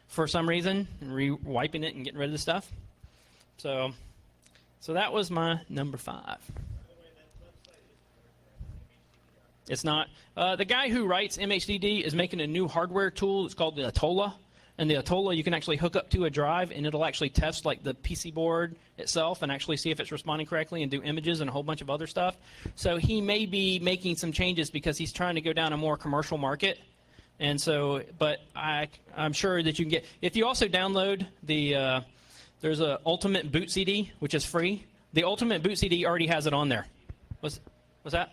for some reason, and wiping it and getting rid of the stuff. So that was my number 5. It's not. The guy who writes MHDD is making a new hardware tool. It's called the Atolla. And the Atolla you can actually hook up to a drive, and it'll actually test like the PC board itself and actually see if it's responding correctly and do images and a whole bunch of other stuff. So he may be making some changes because he's trying to go down a more commercial market. And so, but I'm sure that you can get, if you also download the, there's a Ultimate Boot CD, which is free. The Ultimate Boot CD already has it on there. What's that?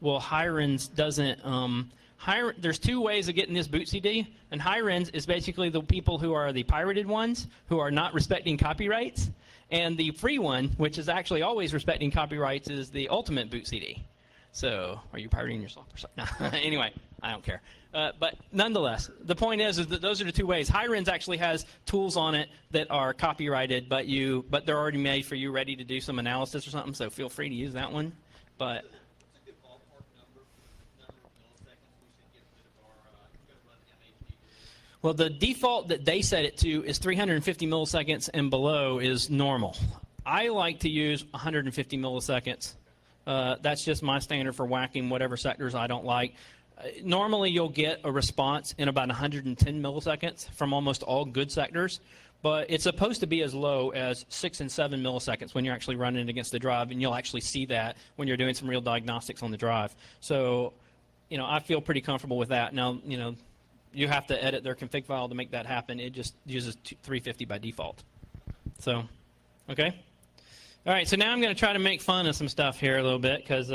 Well, Hirens doesn't, there's 2 ways of getting this boot CD, and Hirens is basically the people who are the pirated ones, who are not respecting copyrights, and the free one, which is actually always respecting copyrights, is the Ultimate Boot CD. So, are you pirating yourself or something? No. Anyway, I don't care. But nonetheless, the point is that those are the 2 ways. Hirens actually has tools on it that are copyrighted, but they're already made for you, ready to do some analysis or something. So feel free to use that one. But well, the default that they set it to is 350 milliseconds and below is normal. I like to use 150 milliseconds. That's just my standard for whacking whatever sectors I don't like. Normally, you'll get a response in about 110 milliseconds from almost all good sectors, but it's supposed to be as low as 6 and 7 milliseconds when you're actually running against the drive, and you'll actually see that when you're doing some real diagnostics on the drive. So you know, I feel pretty comfortable with that. Now, you know, you have to edit their config file to make that happen. It just uses 350 by default. So, okay. All right, so now I'm going to try to make fun of some stuff here a little bit because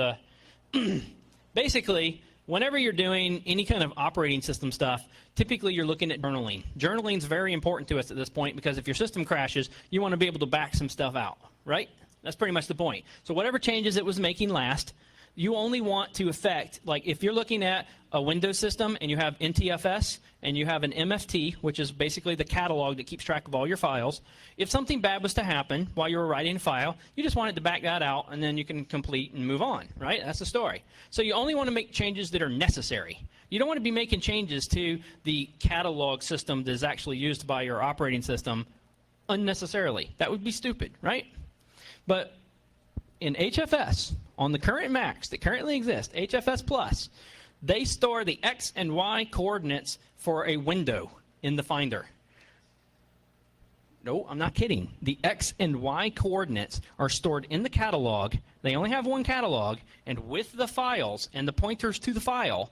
basically, whenever you're doing any kind of operating system stuff, typically you're looking at journaling. Journaling is very important to us at this point because if your system crashes, you want to be able to back some stuff out, right? That's pretty much the point. So whatever changes it was making last, you only want to affect, like if you're looking at a Windows system and you have NTFS and you have an MFT, which is basically the catalog that keeps track of all your files, if something bad was to happen while you were writing a file, you just want it to back that out and then you can complete and move on, right? That's the story. So you only want to make changes that are necessary. You don't want to be making changes to the catalog system that is actually used by your operating system unnecessarily. That would be stupid, right? But in HFS, on the current Macs that currently exist, HFS Plus, they store the X and Y coordinates for a window in the Finder. No, I'm not kidding. The X and Y coordinates are stored in the catalog. They only have one catalog, and with the files and the pointers to the file,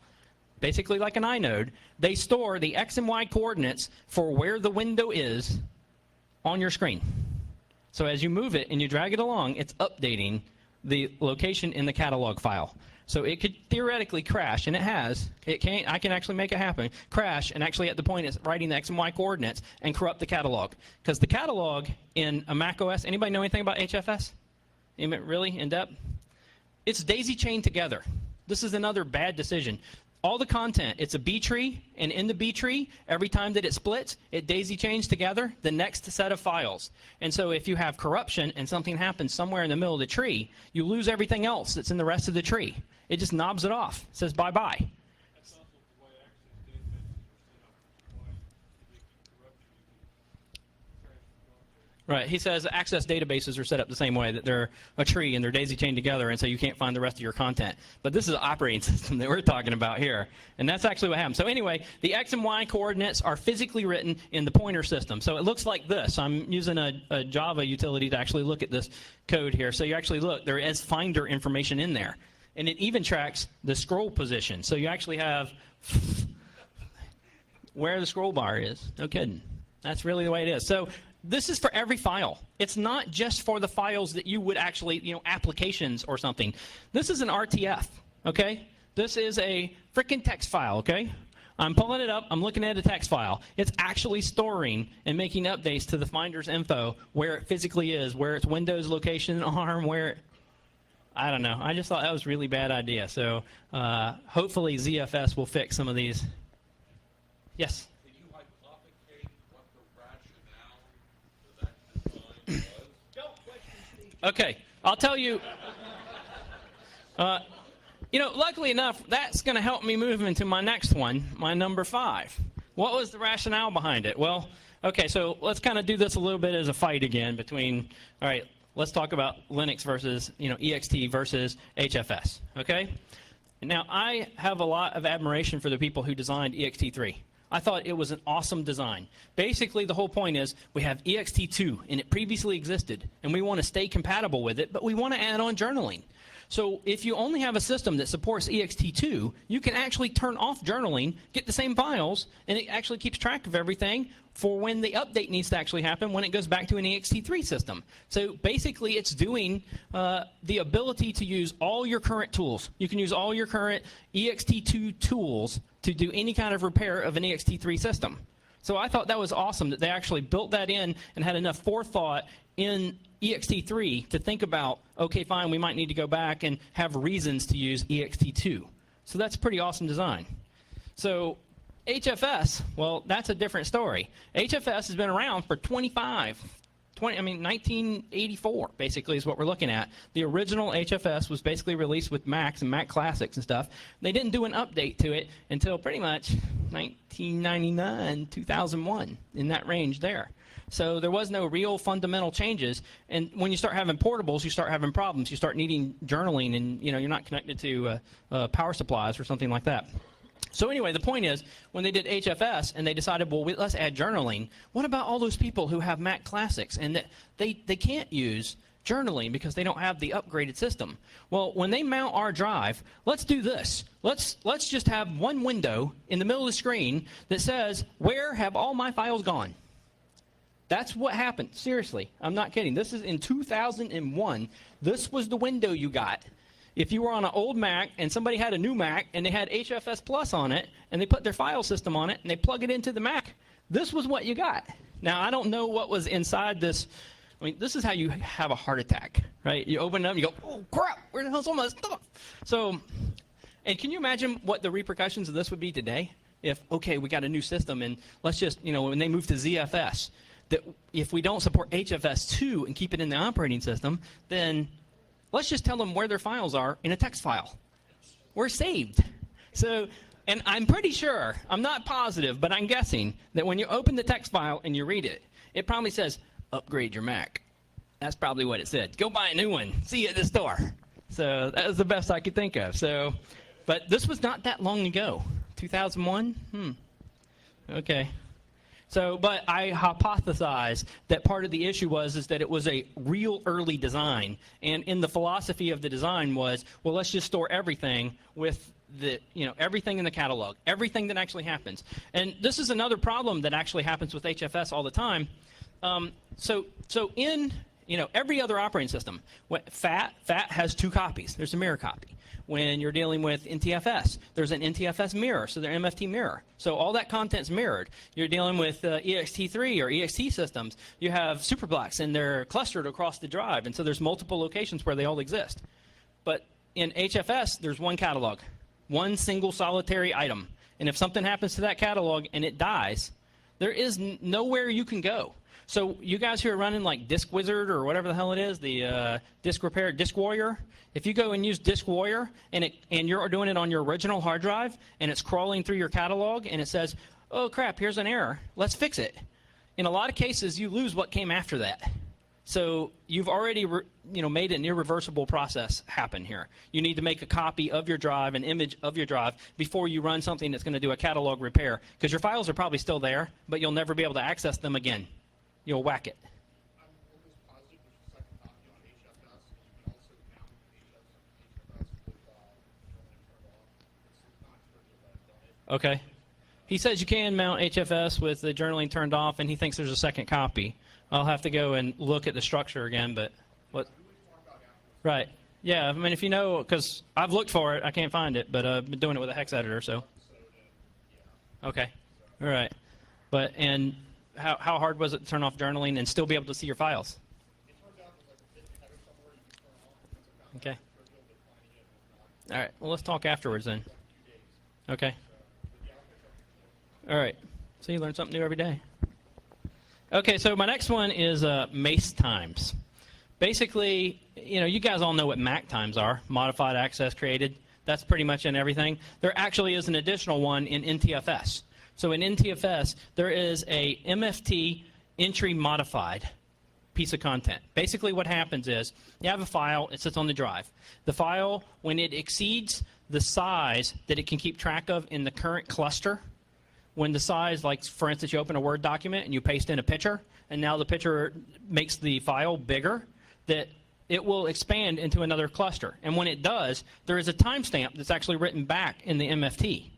basically like an inode, they store the X and Y coordinates for where the window is on your screen. So as you move it and you drag it along, it's updating the location in the catalog file. So it could theoretically crash, and it has. It can't. I can actually make it happen. Crash, and actually at the point it's writing the X and Y coordinates and corrupt the catalog. Because the catalog in a Mac OS, anybody know anything about HFS? Anybody really in depth? It's daisy chained together. This is another bad decision. All the content, it's a B tree, and in the B tree, every time that it splits, it daisy chains together the next set of files. And so if you have corruption and something happens somewhere in the middle of the tree, you lose everything else that's in the rest of the tree. It just knobs it off, says bye-bye. That's also the way access databases are set up. Right. He says access databases are set up the same way, that they're a tree and they're daisy chained together, and so you can't find the rest of your content. But this is an operating system that we're talking about here, and that's actually what happens. So anyway, the X and Y coordinates are physically written in the pointer system. So it looks like this. I'm using a Java utility to actually look at this code here. So you actually look, there is Finder information in there, and it even tracks the scroll position. So you actually have where the scroll bar is. No kidding. That's really the way it is. So this is for every file. It's not just for the files that you would actually, you know, applications or something. This is an RTF, okay? This is a freaking text file, okay? I'm pulling it up. I'm looking at a text file. It's actually storing and making updates to the Finder's info where it physically is, where its Windows location, ARM, where I don't know. I just thought that was a really bad idea. So hopefully ZFS will fix some of these. Yes? Can you hypothecate what the rationale for that design was? Don't question Steve. Okay, I'll tell you. You know, luckily enough, that's going to help me move into my next one, my number 5. What was the rationale behind it? Well, okay, so let's kind of do this a little bit as a fight again between, all right, let's talk about Linux versus, you know, EXT versus HFS, okay? Now, I have a lot of admiration for the people who designed EXT3. I thought it was an awesome design. Basically, the whole point is we have EXT2, and it previously existed, and we want to stay compatible with it, but we want to add on journaling. So if you only have a system that supports EXT2, you can actually turn off journaling, get the same files, and it actually keeps track of everything for when the update needs to actually happen when it goes back to an EXT3 system. So basically, it's doing the ability to use all your current tools. You can use all your current EXT2 tools to do any kind of repair of an EXT3 system. So I thought that was awesome that they actually built that in and had enough forethought in EXT3 to think about, okay, fine, we might need to go back and have reasons to use EXT2. So that's a pretty awesome design. So HFS, well, that's a different story. HFS has been around for 1984 basically is what we're looking at. The original HFS was basically released with Macs and Mac Classics and stuff. They didn't do an update to it until pretty much 1999, 2001, in that range there. So there was no real fundamental changes. And when you start having portables, you start having problems. You start needing journaling, and you know, you're not connected to power supplies or something like that. So anyway, the point is, when they did HFS and they decided, well, let's add journaling, what about all those people who have Mac Classics and that they can't use journaling because they don't have the upgraded system. Well, when they mount our drive, let's do this. Let's just have one window in the middle of the screen that says, where have all my files gone? That's what happened. Seriously, I'm not kidding. This is in 2001. This was the window you got. If you were on an old Mac and somebody had a new Mac and they had HFS Plus on it and they put their file system on it and they plug it into the Mac, this was what you got. Now, I don't know what was inside this. I mean, this is how you have a heart attack, right? You open it up and you go, oh, crap, where the hell's all my stuff? So, and can you imagine what the repercussions of this would be today? If, okay, we got a new system and let's just, when they move to ZFS, that if we don't support HFS2 and keep it in the operating system, then let's just tell them where their files are in a text file. We're saved. So, and I'm pretty sure, I'm not positive, but I'm guessing that when you open the text file and you read it, it probably says, upgrade your Mac. That's probably what it said. Go buy a new one. See you at the store. So that was the best I could think of. So, but this was not that long ago. 2001? Okay. So, but I hypothesize that part of the issue is that it was a real early design. And in the philosophy of the design was, well, let's just store everything with the, everything in the catalog, everything that actually happens. And this is another problem that actually happens with HFS all the time. So in, every other operating system, FAT has two copies. There's a mirror copy. When you're dealing with NTFS, there's an NTFS mirror, so they're MFT mirror. So all that content's mirrored. You're dealing with ext3 or ext systems. You have superblocks, and they're clustered across the drive, and so there's multiple locations where they all exist. But in HFS, there's one catalog, one single solitary item. And if something happens to that catalog and it dies, there is nowhere you can go. So you guys who are running like Disk Wizard or whatever the hell it is, the Disk Repair, Disk Warrior, if you go and use Disk Warrior and you're doing it on your original hard drive and it's crawling through your catalog and it says, oh crap, here's an error, let's fix it. In a lot of cases, you lose what came after that. So you've already made an irreversible process happen here. You need to make a copy of your drive, an image of your drive, before you run something that's going to do a catalog repair. Because your files are probably still there, but you'll never be able to access them again. You'll whack it. I'm almost positive there's a second copy on HFS. You can also mount HFS with it's not trivial, but Okay. He says you can mount HFS with the journaling turned off, and he thinks there's a second copy. I'll have to go and look at the structure again, but what? Right. Yeah, I mean, if you know, because I've looked for it, I can't find it, but I've been doing it with a hex editor, so. Okay. All right. But, and how hard was it to turn off journaling and still be able to see your files? Okay. All right. Well, let's talk afterwards then. Okay. All right. So you learn something new every day. Okay, so my next one is MACE times. Basically, you guys all know what MAC times are, modified access created. That's pretty much in everything. There actually is an additional one in NTFS. So in NTFS, there is a MFT entry modified piece of content. Basically what happens is you have a file, it sits on the drive. The file, when it exceeds the size that it can keep track of in the current cluster, when the size, like for instance, you open a Word document and you paste in a picture, and now the picture makes the file bigger, that it will expand into another cluster. And when it does, there is a timestamp that's actually written back in the MFT.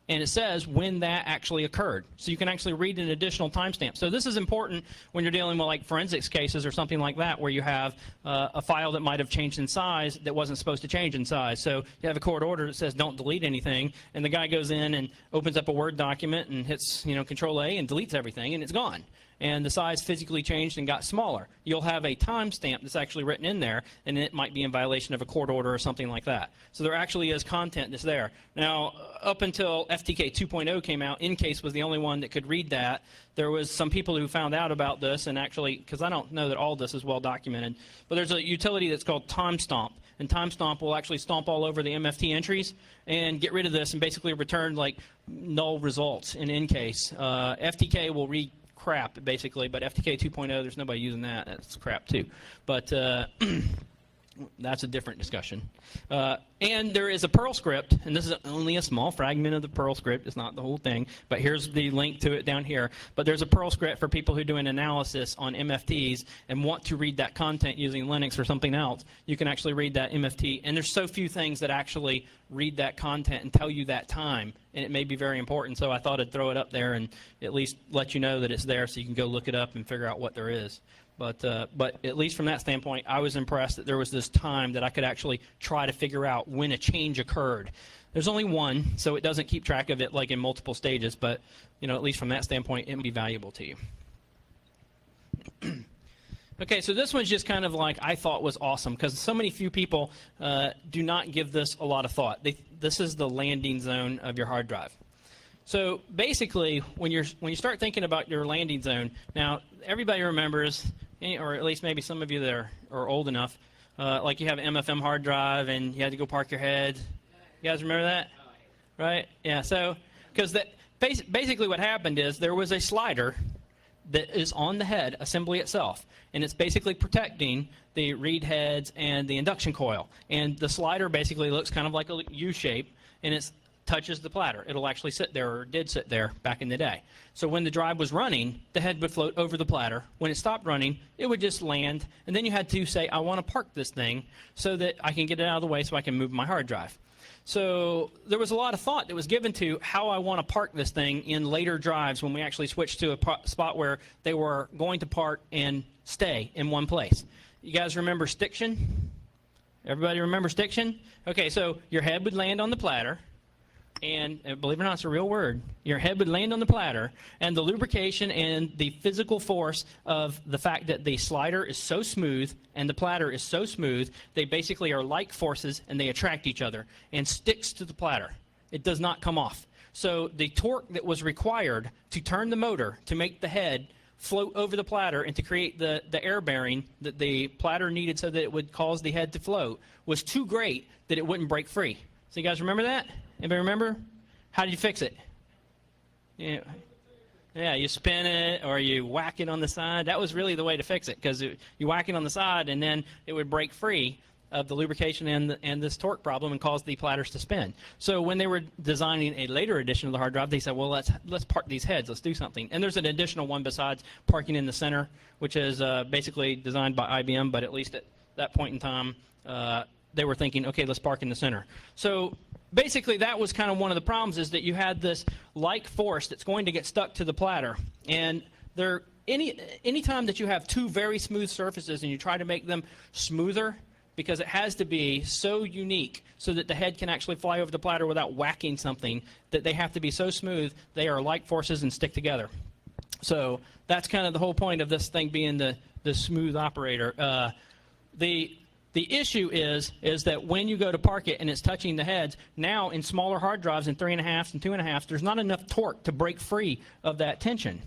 And it says when that actually occurred. So you can actually read an additional timestamp. So this is important when you're dealing with like forensics cases or something like that, where you have a file that might have changed in size that wasn't supposed to change in size. So you have a court order that says don't delete anything, and the guy goes in and opens up a Word document and hits Control A and deletes everything, and it's gone. And the size physically changed and got smaller. You'll have a timestamp that's actually written in there, and it might be in violation of a court order or something like that. So there actually is content that's there. Now, up until FTK 2.0 came out, Incase was the only one that could read that. There was some people who found out about this, and actually, because I don't know that all this is well documented, but there's a utility that's called timestomp. And timestomp will actually stomp all over the MFT entries and get rid of this and basically return like null results in Incase. FTK will read crap basically, but FTK 2.0, there's nobody using that. That's crap too. But That's a different discussion. And there is a Perl script, and this is only a small fragment of the Perl script. It's not the whole thing, but here's the link to it down here. But there's a Perl script for people who do an analysis on MFTs and want to read that content using Linux or something else. You can actually read that MFT, and there's so few things that actually read that content and tell you that time, and it may be very important. So I thought I'd throw it up there and at least let you know that it's there so you can go look it up and figure out what there is. But at least from that standpoint, I was impressed that there was this time that I could actually try to figure out when a change occurred. There's only one, so it doesn't keep track of it like in multiple stages, but at least from that standpoint, it would be valuable to you. Okay, so this one's just kind of like I thought was awesome because so many few people do not give this a lot of thought. This is the landing zone of your hard drive. So basically, when you start thinking about your landing zone, now everybody remembers, or at least maybe some of you that are old enough, like you have an MFM hard drive and you had to go park your head. You guys remember that? Right? Yeah. So because basically what happened is there was a slider that is on the head assembly itself, and it's basically protecting the read heads and the induction coil. And the slider basically looks kind of like a U shape, and it's touches the platter. It'll actually sit there, or did sit there back in the day. So when the drive was running, the head would float over the platter. When it stopped running, it would just land, and then you had to say, I want to park this thing so that I can get it out of the way so I can move my hard drive. So there was a lot of thought that was given to how I want to park this thing in later drives when we actually switched to a spot where they were going to park and stay in one place. You guys remember stiction? Everybody remember stiction? Okay, so your head would land on the platter, and believe it or not, it's a real word. Your head would land on the platter, and the lubrication and the physical force of the fact that the slider is so smooth and the platter is so smooth, they basically are like forces, and they attract each other and sticks to the platter. It does not come off. So the torque that was required to turn the motor to make the head float over the platter and to create the air bearing that the platter needed so that it would cause the head to float was too great that it wouldn't break free. So you guys remember that? Anybody remember? How did you fix it? Yeah, you spin it or you whack it on the side. That was really the way to fix it, because you whack it on the side and then it would break free of the lubrication and this torque problem and cause the platters to spin. So when they were designing a later edition of the hard drive, they said, well, let's park these heads. Let's do something. And there's an additional one besides parking in the center, which is basically designed by IBM, but at least at that point in time, they were thinking, okay, let's park in the center. So basically, that was kind of one of the problems, is that you had this like force that's going to get stuck to the platter. And any time that you have two very smooth surfaces and you try to make them smoother, because it has to be so unique so that the head can actually fly over the platter without whacking something, that they have to be so smooth, they are like forces and stick together. So that's kind of the whole point of this thing being the smooth operator. The issue is that when you go to park it and it's touching the heads, now in smaller hard drives, in 3.5s and 2.5s, there's not enough torque to break free of that tension.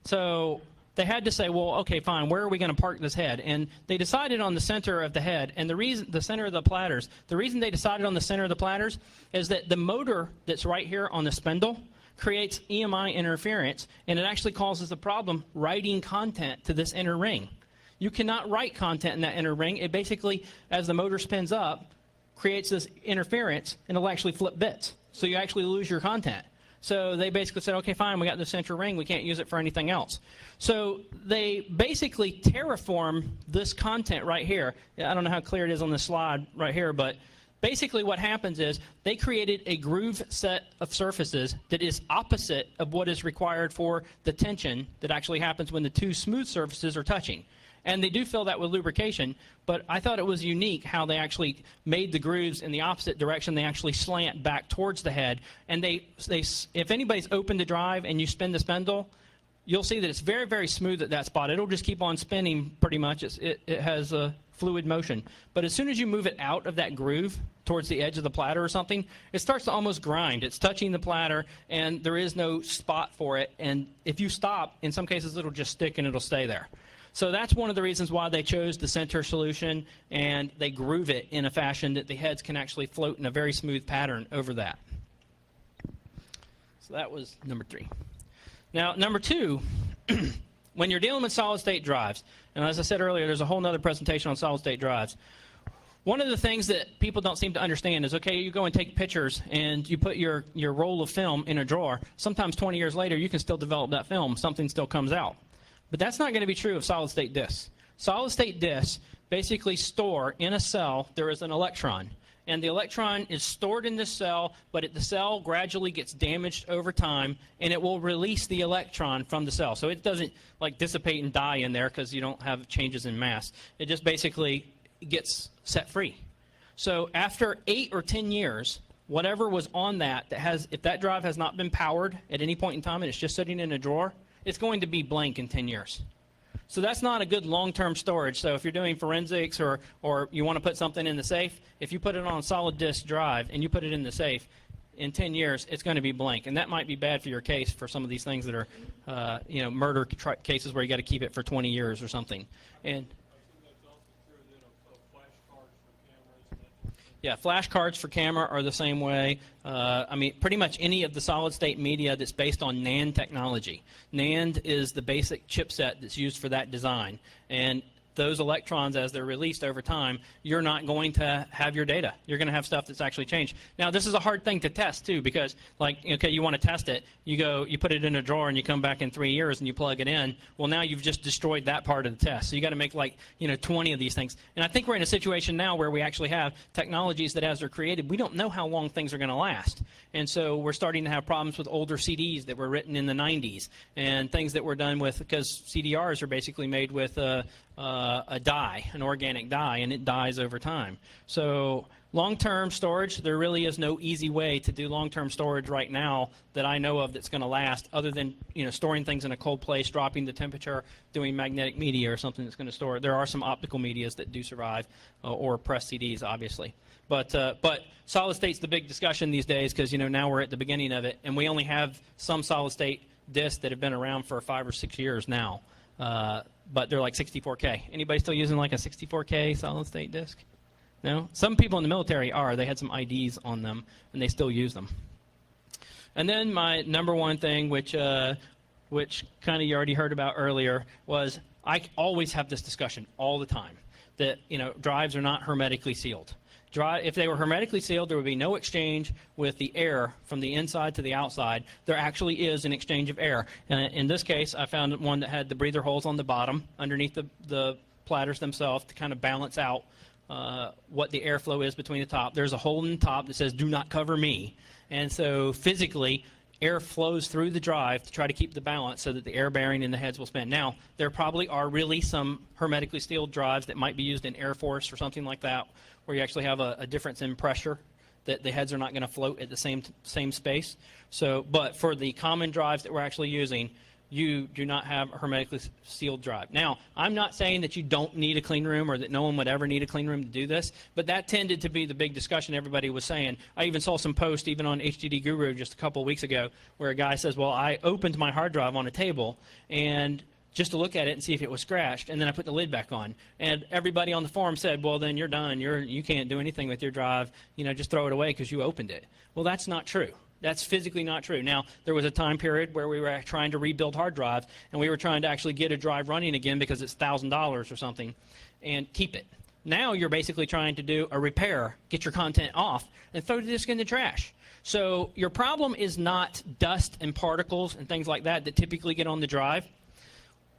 So they had to say, well, okay, fine, where are we going to park this head? And they decided on the center of the head, and the center of the platters. The reason they decided on the center of the platters is that the motor that's right here on the spindle creates EMI interference, and it actually causes a problem writing content to this inner ring. You cannot write content in that inner ring. It basically, as the motor spins up, creates this interference, and it'll actually flip bits. So you actually lose your content. So they basically said, okay, fine, we got this center ring. We can't use it for anything else. So they basically terraform this content right here. I don't know how clear it is on this slide right here, but basically what happens is they created a groove set of surfaces that is opposite of what is required for the tension that actually happens when the two smooth surfaces are touching. And they do fill that with lubrication, but I thought it was unique how they actually made the grooves in the opposite direction. They actually slant back towards the head. And if anybody's opened the drive and you spin the spindle, you'll see that it's very, very smooth at that spot. It'll just keep on spinning pretty much. It has a fluid motion. But as soon as you move it out of that groove towards the edge of the platter or something, it starts to almost grind. It's touching the platter, and there is no spot for it. And if you stop, in some cases, it'll just stick and it'll stay there. So that's one of the reasons why they chose the center solution, and they groove it in a fashion that the heads can actually float in a very smooth pattern over that. So that was number 3. Now, number 2, when you're dealing with solid-state drives, and as I said earlier, there's a whole other presentation on solid-state drives. One of the things that people don't seem to understand is, okay, you go and take pictures and you put your roll of film in a drawer. Sometimes 20 years later, you can still develop that film. Something still comes out. But that's not going to be true of solid-state disks. Solid-state disks basically store in a cell, there is an electron. And the electron is stored in this cell, but the cell gradually gets damaged over time, and it will release the electron from the cell. So it doesn't like dissipate and die in there because you don't have changes in mass. It just basically gets set free. So after 8 or 10 years, whatever was on that has, if that drive has not been powered at any point in time and it's just sitting in a drawer, it's going to be blank in 10 years. So that's not a good long-term storage. So if you're doing forensics or you want to put something in the safe, if you put it on a solid disk drive and you put it in the safe, in 10 years, it's going to be blank. And that might be bad for your case for some of these things that are, murder cases where you got to keep it for 20 years or something. And yeah, flash cards for camera are the same way. I mean, pretty much any of the solid-state media that's based on NAND technology. NAND is the basic chipset that's used for that design. And those electrons, as they're released over time, you're not going to have your data. You're going to have stuff that's actually changed. Now, this is a hard thing to test, too, because, like, okay, you want to test it. You put it in a drawer, and you come back in 3 years, and you plug it in. Well, now you've just destroyed that part of the test. So you got to make, like, 20 of these things. And I think we're in a situation now where we actually have technologies that, as they're created, we don't know how long things are going to last. And so we're starting to have problems with older CDs that were written in the 90s and things that were done with, because CDRs are basically made with a dye, an organic dye, and it dies over time. So long-term storage, there really is no easy way to do long-term storage right now that I know of that's going to last, other than storing things in a cold place, dropping the temperature, doing magnetic media or something that's going to store it. There are some optical medias that do survive, or press CDs, obviously. But solid state's the big discussion these days because now we're at the beginning of it, and we only have some solid-state disks that have been around for 5 or 6 years now. But they're like 64K. Anybody still using like a 64K solid-state disk? No? Some people in the military are. They had some IDs on them, and they still use them. And then my number one thing, which kind of you already heard about earlier, was I always have this discussion all the time that drives are not hermetically sealed. If they were hermetically sealed, there would be no exchange with the air from the inside to the outside. There actually is an exchange of air. In this case, I found one that had the breather holes on the bottom underneath the platters themselves to kind of balance out what the airflow is between the top. There's a hole in the top that says, "Do not cover me." And so physically, air flows through the drive to try to keep the balance so that the air bearing in the heads will spin. Now, there probably are really some hermetically sealed drives that might be used in Air Force or something like that, where you actually have a difference in pressure, that the heads are not going to float at the same space. So, but for the common drives that we're actually using, you do not have a hermetically sealed drive. Now, I'm not saying that you don't need a clean room or that no one would ever need a clean room to do this, but that tended to be the big discussion everybody was saying. I even saw some posts even on HDD Guru just a couple of weeks ago where a guy says, well, I opened my hard drive on a table and just to look at it and see if it was scratched, and then I put the lid back on. And everybody on the forum said, well, then you're done. You can't do anything with your drive. Just throw it away because you opened it. Well, that's not true. That's physically not true. Now, there was a time period where we were trying to rebuild hard drives, and we were trying to actually get a drive running again because it's $1,000 or something, and keep it. Now you're basically trying to do a repair, get your content off, and throw the disk in the trash. So your problem is not dust and particles and things like that typically get on the drive.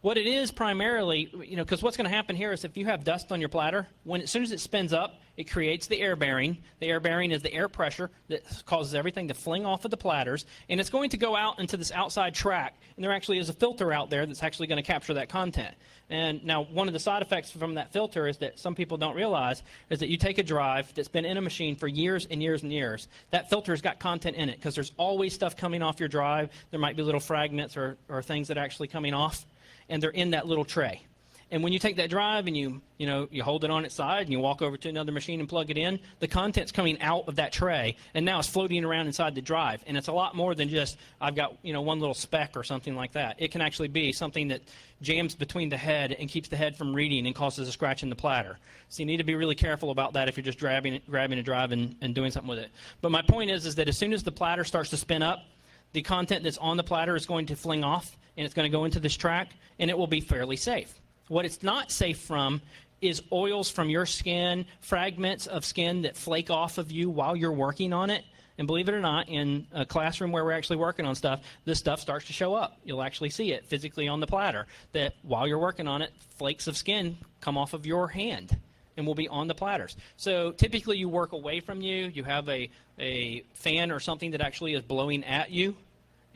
What it is primarily, because what's going to happen here is if you have dust on your platter, as soon as it spins up, it creates the air bearing. The air bearing is the air pressure that causes everything to fling off of the platters, and it's going to go out into this outside track, and there actually is a filter out there that's actually going to capture that content. And now one of the side effects from that filter is that some people don't realize is that you take a drive that's been in a machine for years and years and years. That filter's got content in it because there's always stuff coming off your drive. There might be little fragments or things that are actually coming off, and they're in that little tray. And when you take that drive and you hold it on its side and you walk over to another machine and plug it in, the content's coming out of that tray, and now it's floating around inside the drive. And it's a lot more than just, I've got one little speck or something like that. It can actually be something that jams between the head and keeps the head from reading and causes a scratch in the platter. So you need to be really careful about that if you're just grabbing a drive and doing something with it. But my point is that as soon as the platter starts to spin up, the content that's on the platter is going to fling off, and it's going to go into this track, and it will be fairly safe. What it's not safe from is oils from your skin, fragments of skin that flake off of you while you're working on it. And believe it or not, in a classroom where we're actually working on stuff, this stuff starts to show up. You'll actually see it physically on the platter, that while you're working on it, flakes of skin come off of your hand and will be on the platters. So typically you work away from you. You have a fan or something that actually is blowing at you,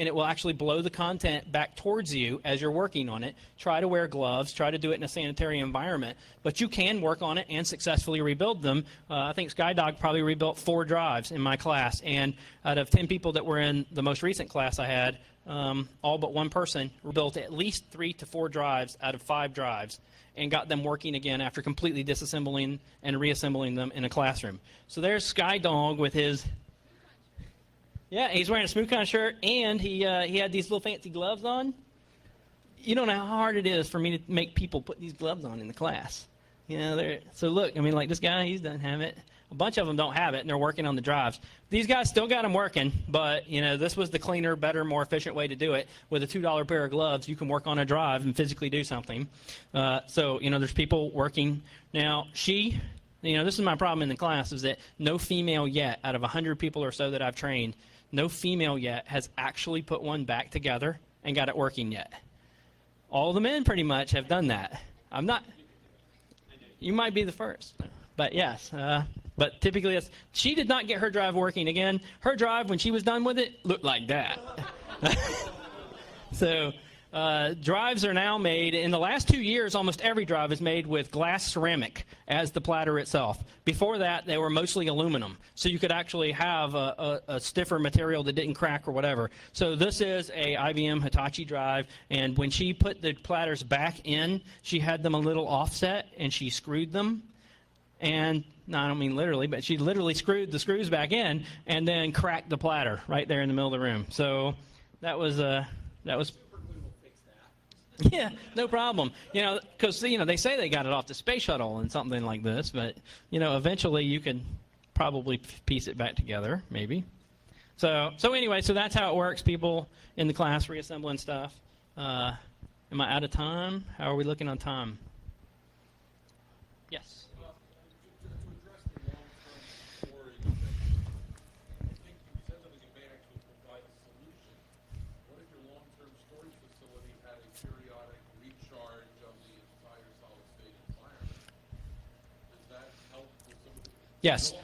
and it will actually blow the content back towards you as you're working on it. Try to wear gloves. Try to do it in a sanitary environment. But you can work on it and successfully rebuild them. I think Skydog probably rebuilt 4 drives in my class. And out of 10 people that were in the most recent class I had, all but one person rebuilt at least 3 to 4 drives out of 5 drives and got them working again after completely disassembling and reassembling them in a classroom. So there's Skydog with his... Yeah, he's wearing a SmoothCon shirt, and he had these little fancy gloves on. You don't know how hard it is for me to make people put these gloves on in the class. You know, so look, I mean, like this guy, he doesn't have it. A bunch of them don't have it, and they're working on the drives. These guys still got them working, but, you know, this was the cleaner, better, more efficient way to do it. With a $2 pair of gloves, you can work on a drive and physically do something. So, you know, there's people working. Now, you know, this is my problem in the class, is that no female yet, out of 100 people or so that I've trained, no female yet has actually put one back together and got it working yet. All the men pretty much have done that. I'm not. You might be the first. But yes. But typically, she did not get her drive working again. Her drive, when she was done with it, looked like that. So drives are now made. In the last 2 years, almost every drive is made with glass ceramic as the platter itself. Before that, they were mostly aluminum. So you could actually have a stiffer material that didn't crack or whatever. So this is a IBM Hitachi drive. And when she put the platters back in, she had them a little offset, and she screwed them. And, no, I don't mean literally, but she literally screwed the screws back in and then cracked the platter right there in the middle of the room. So that was yeah, no problem. You know, because, you know, they say they got it off the space shuttle and something like this, but, you know, eventually you can probably piece it back together, maybe. So anyway, so that's how it works. People in the class reassembling stuff. Am I out of time? How are we looking on time? Yes. To address the long-term storage, I think you said something you may actually provide a solution. What if your long-term storage facility had a periodic recharge of the entire solid-state environment? Does that help with some of the... Yes.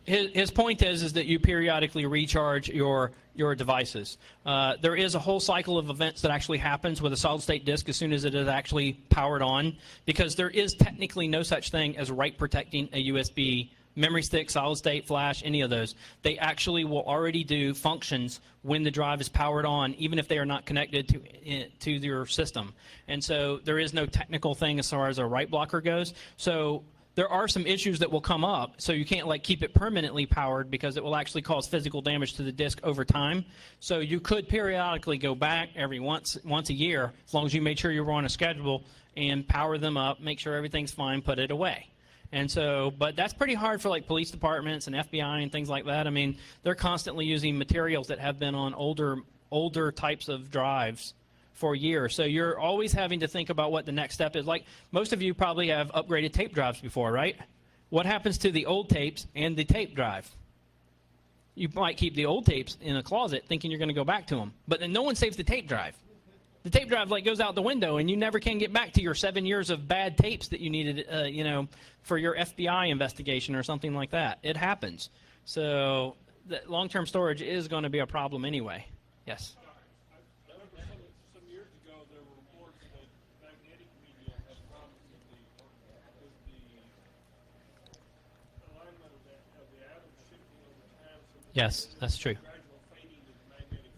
His point is that you periodically recharge your devices. There is a whole cycle of events that actually happens with a solid-state disk as soon as it is actually powered on, because there is technically no such thing as write protecting a USB memory stick, solid-state, flash, any of those. They actually will already do functions when the drive is powered on, even if they are not connected to your system. And so there is no technical thing as far as a write blocker goes. So there are some issues that will come up, so you can't like keep it permanently powered because it will actually cause physical damage to the disk over time. So you could periodically go back every once a year, as long as you made sure you were on a schedule, and power them up, make sure everything's fine, put it away. And so, but that's pretty hard for like police departments and FBI and things like that. I mean, they're constantly using materials that have been on older types of drives for years. So you're always having to think about what the next step is. Like most of you probably have upgraded tape drives before, right? What happens to the old tapes and the tape drive? You might keep the old tapes in a closet thinking you're going to go back to them, but then no one saves the tape drive. The tape drive like goes out the window, and you never can get back to your 7 years of bad tapes that you needed, you know, for your FBI investigation or something like that. It happens. So long-term storage is going to be a problem anyway. Yes. Some years ago, there were reports that magnetic media had problems with the alignment of the atoms shifting over time. So Yes, that's true. gradual fading of the magnetic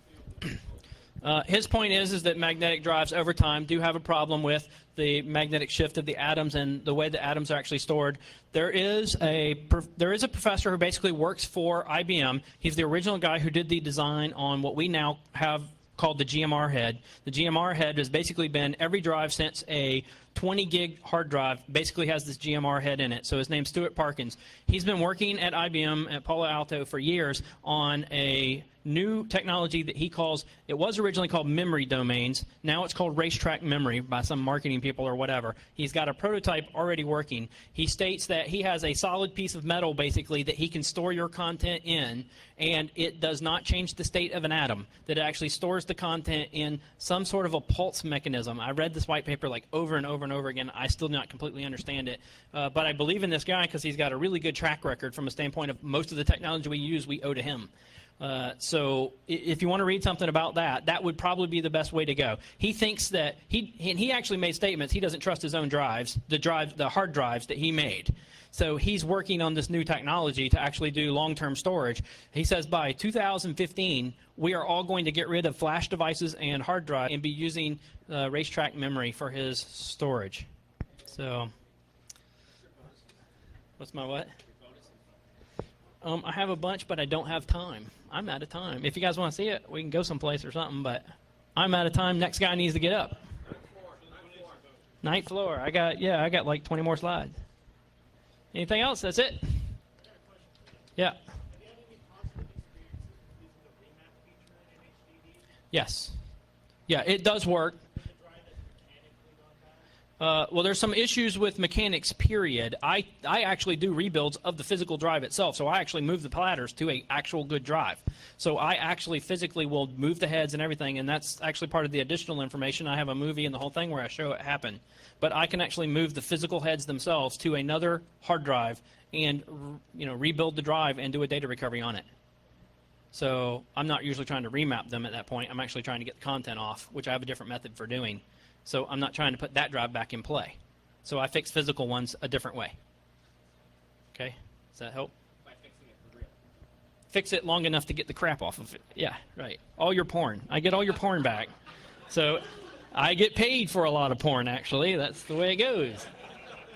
field. His point is that magnetic drives over time do have a problem with the magnetic shift of the atoms and the way the atoms are actually stored. There is a professor who basically works for IBM. He's the original guy who did the design on what we now have called the GMR head. The GMR head has basically been every drive since a 20 gig hard drive basically has this GMR head in it. So his name's Stuart Parkins. He's been working at IBM at Palo Alto for years on a new technology that he calls, it was originally called memory domains. Now it's called racetrack memory by some marketing people or whatever. He's got a prototype already working. He states that he has a solid piece of metal, basically, that he can store your content in, and it does not change the state of an atom, that it actually stores the content in some sort of a pulse mechanism. I read this white paper like over and over and over again. I still do not completely understand it, but I believe in this guy because he's got a really good track record from a standpoint of most of the technology we use, we owe to him. So if you want to read something about that, that would probably be the best way to go. He thinks that he actually made statements. He doesn't trust his own drives, the hard drives that he made. So he's working on this new technology to actually do long-term storage. He says by 2015, we are all going to get rid of flash devices and hard drive and be using racetrack memory for his storage. So, what's my what? I have a bunch, but I don't have time. I'm out of time. If you guys want to see it, we can go someplace or something, but I'm out of time. Next guy needs to get up. Ninth floor. I got like 20 more slides. Anything else? That's it? Yeah. Yes. Yeah, it does work. Well, there's some issues with mechanics, period. I actually do rebuilds of the physical drive itself, so I actually move the platters to an actual good drive. So I actually physically will move the heads and everything, and that's actually part of the additional information. I have a movie and the whole thing where I show it happen. But I can actually move the physical heads themselves to another hard drive and rebuild the drive and do a data recovery on it. So I'm not usually trying to remap them at that point. I'm actually trying to get the content off, which I have a different method for doing. So I'm not trying to put that drive back in play. So I fix physical ones a different way. Okay? Does that help? By fixing it for real. Fix it long enough to get the crap off of it. Yeah, right. All your porn. I get all your porn back. So I get paid for a lot of porn, actually. That's the way it goes.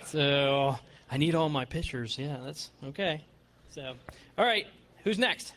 So I need all my pictures. Yeah, that's okay. So, all right. Who's next?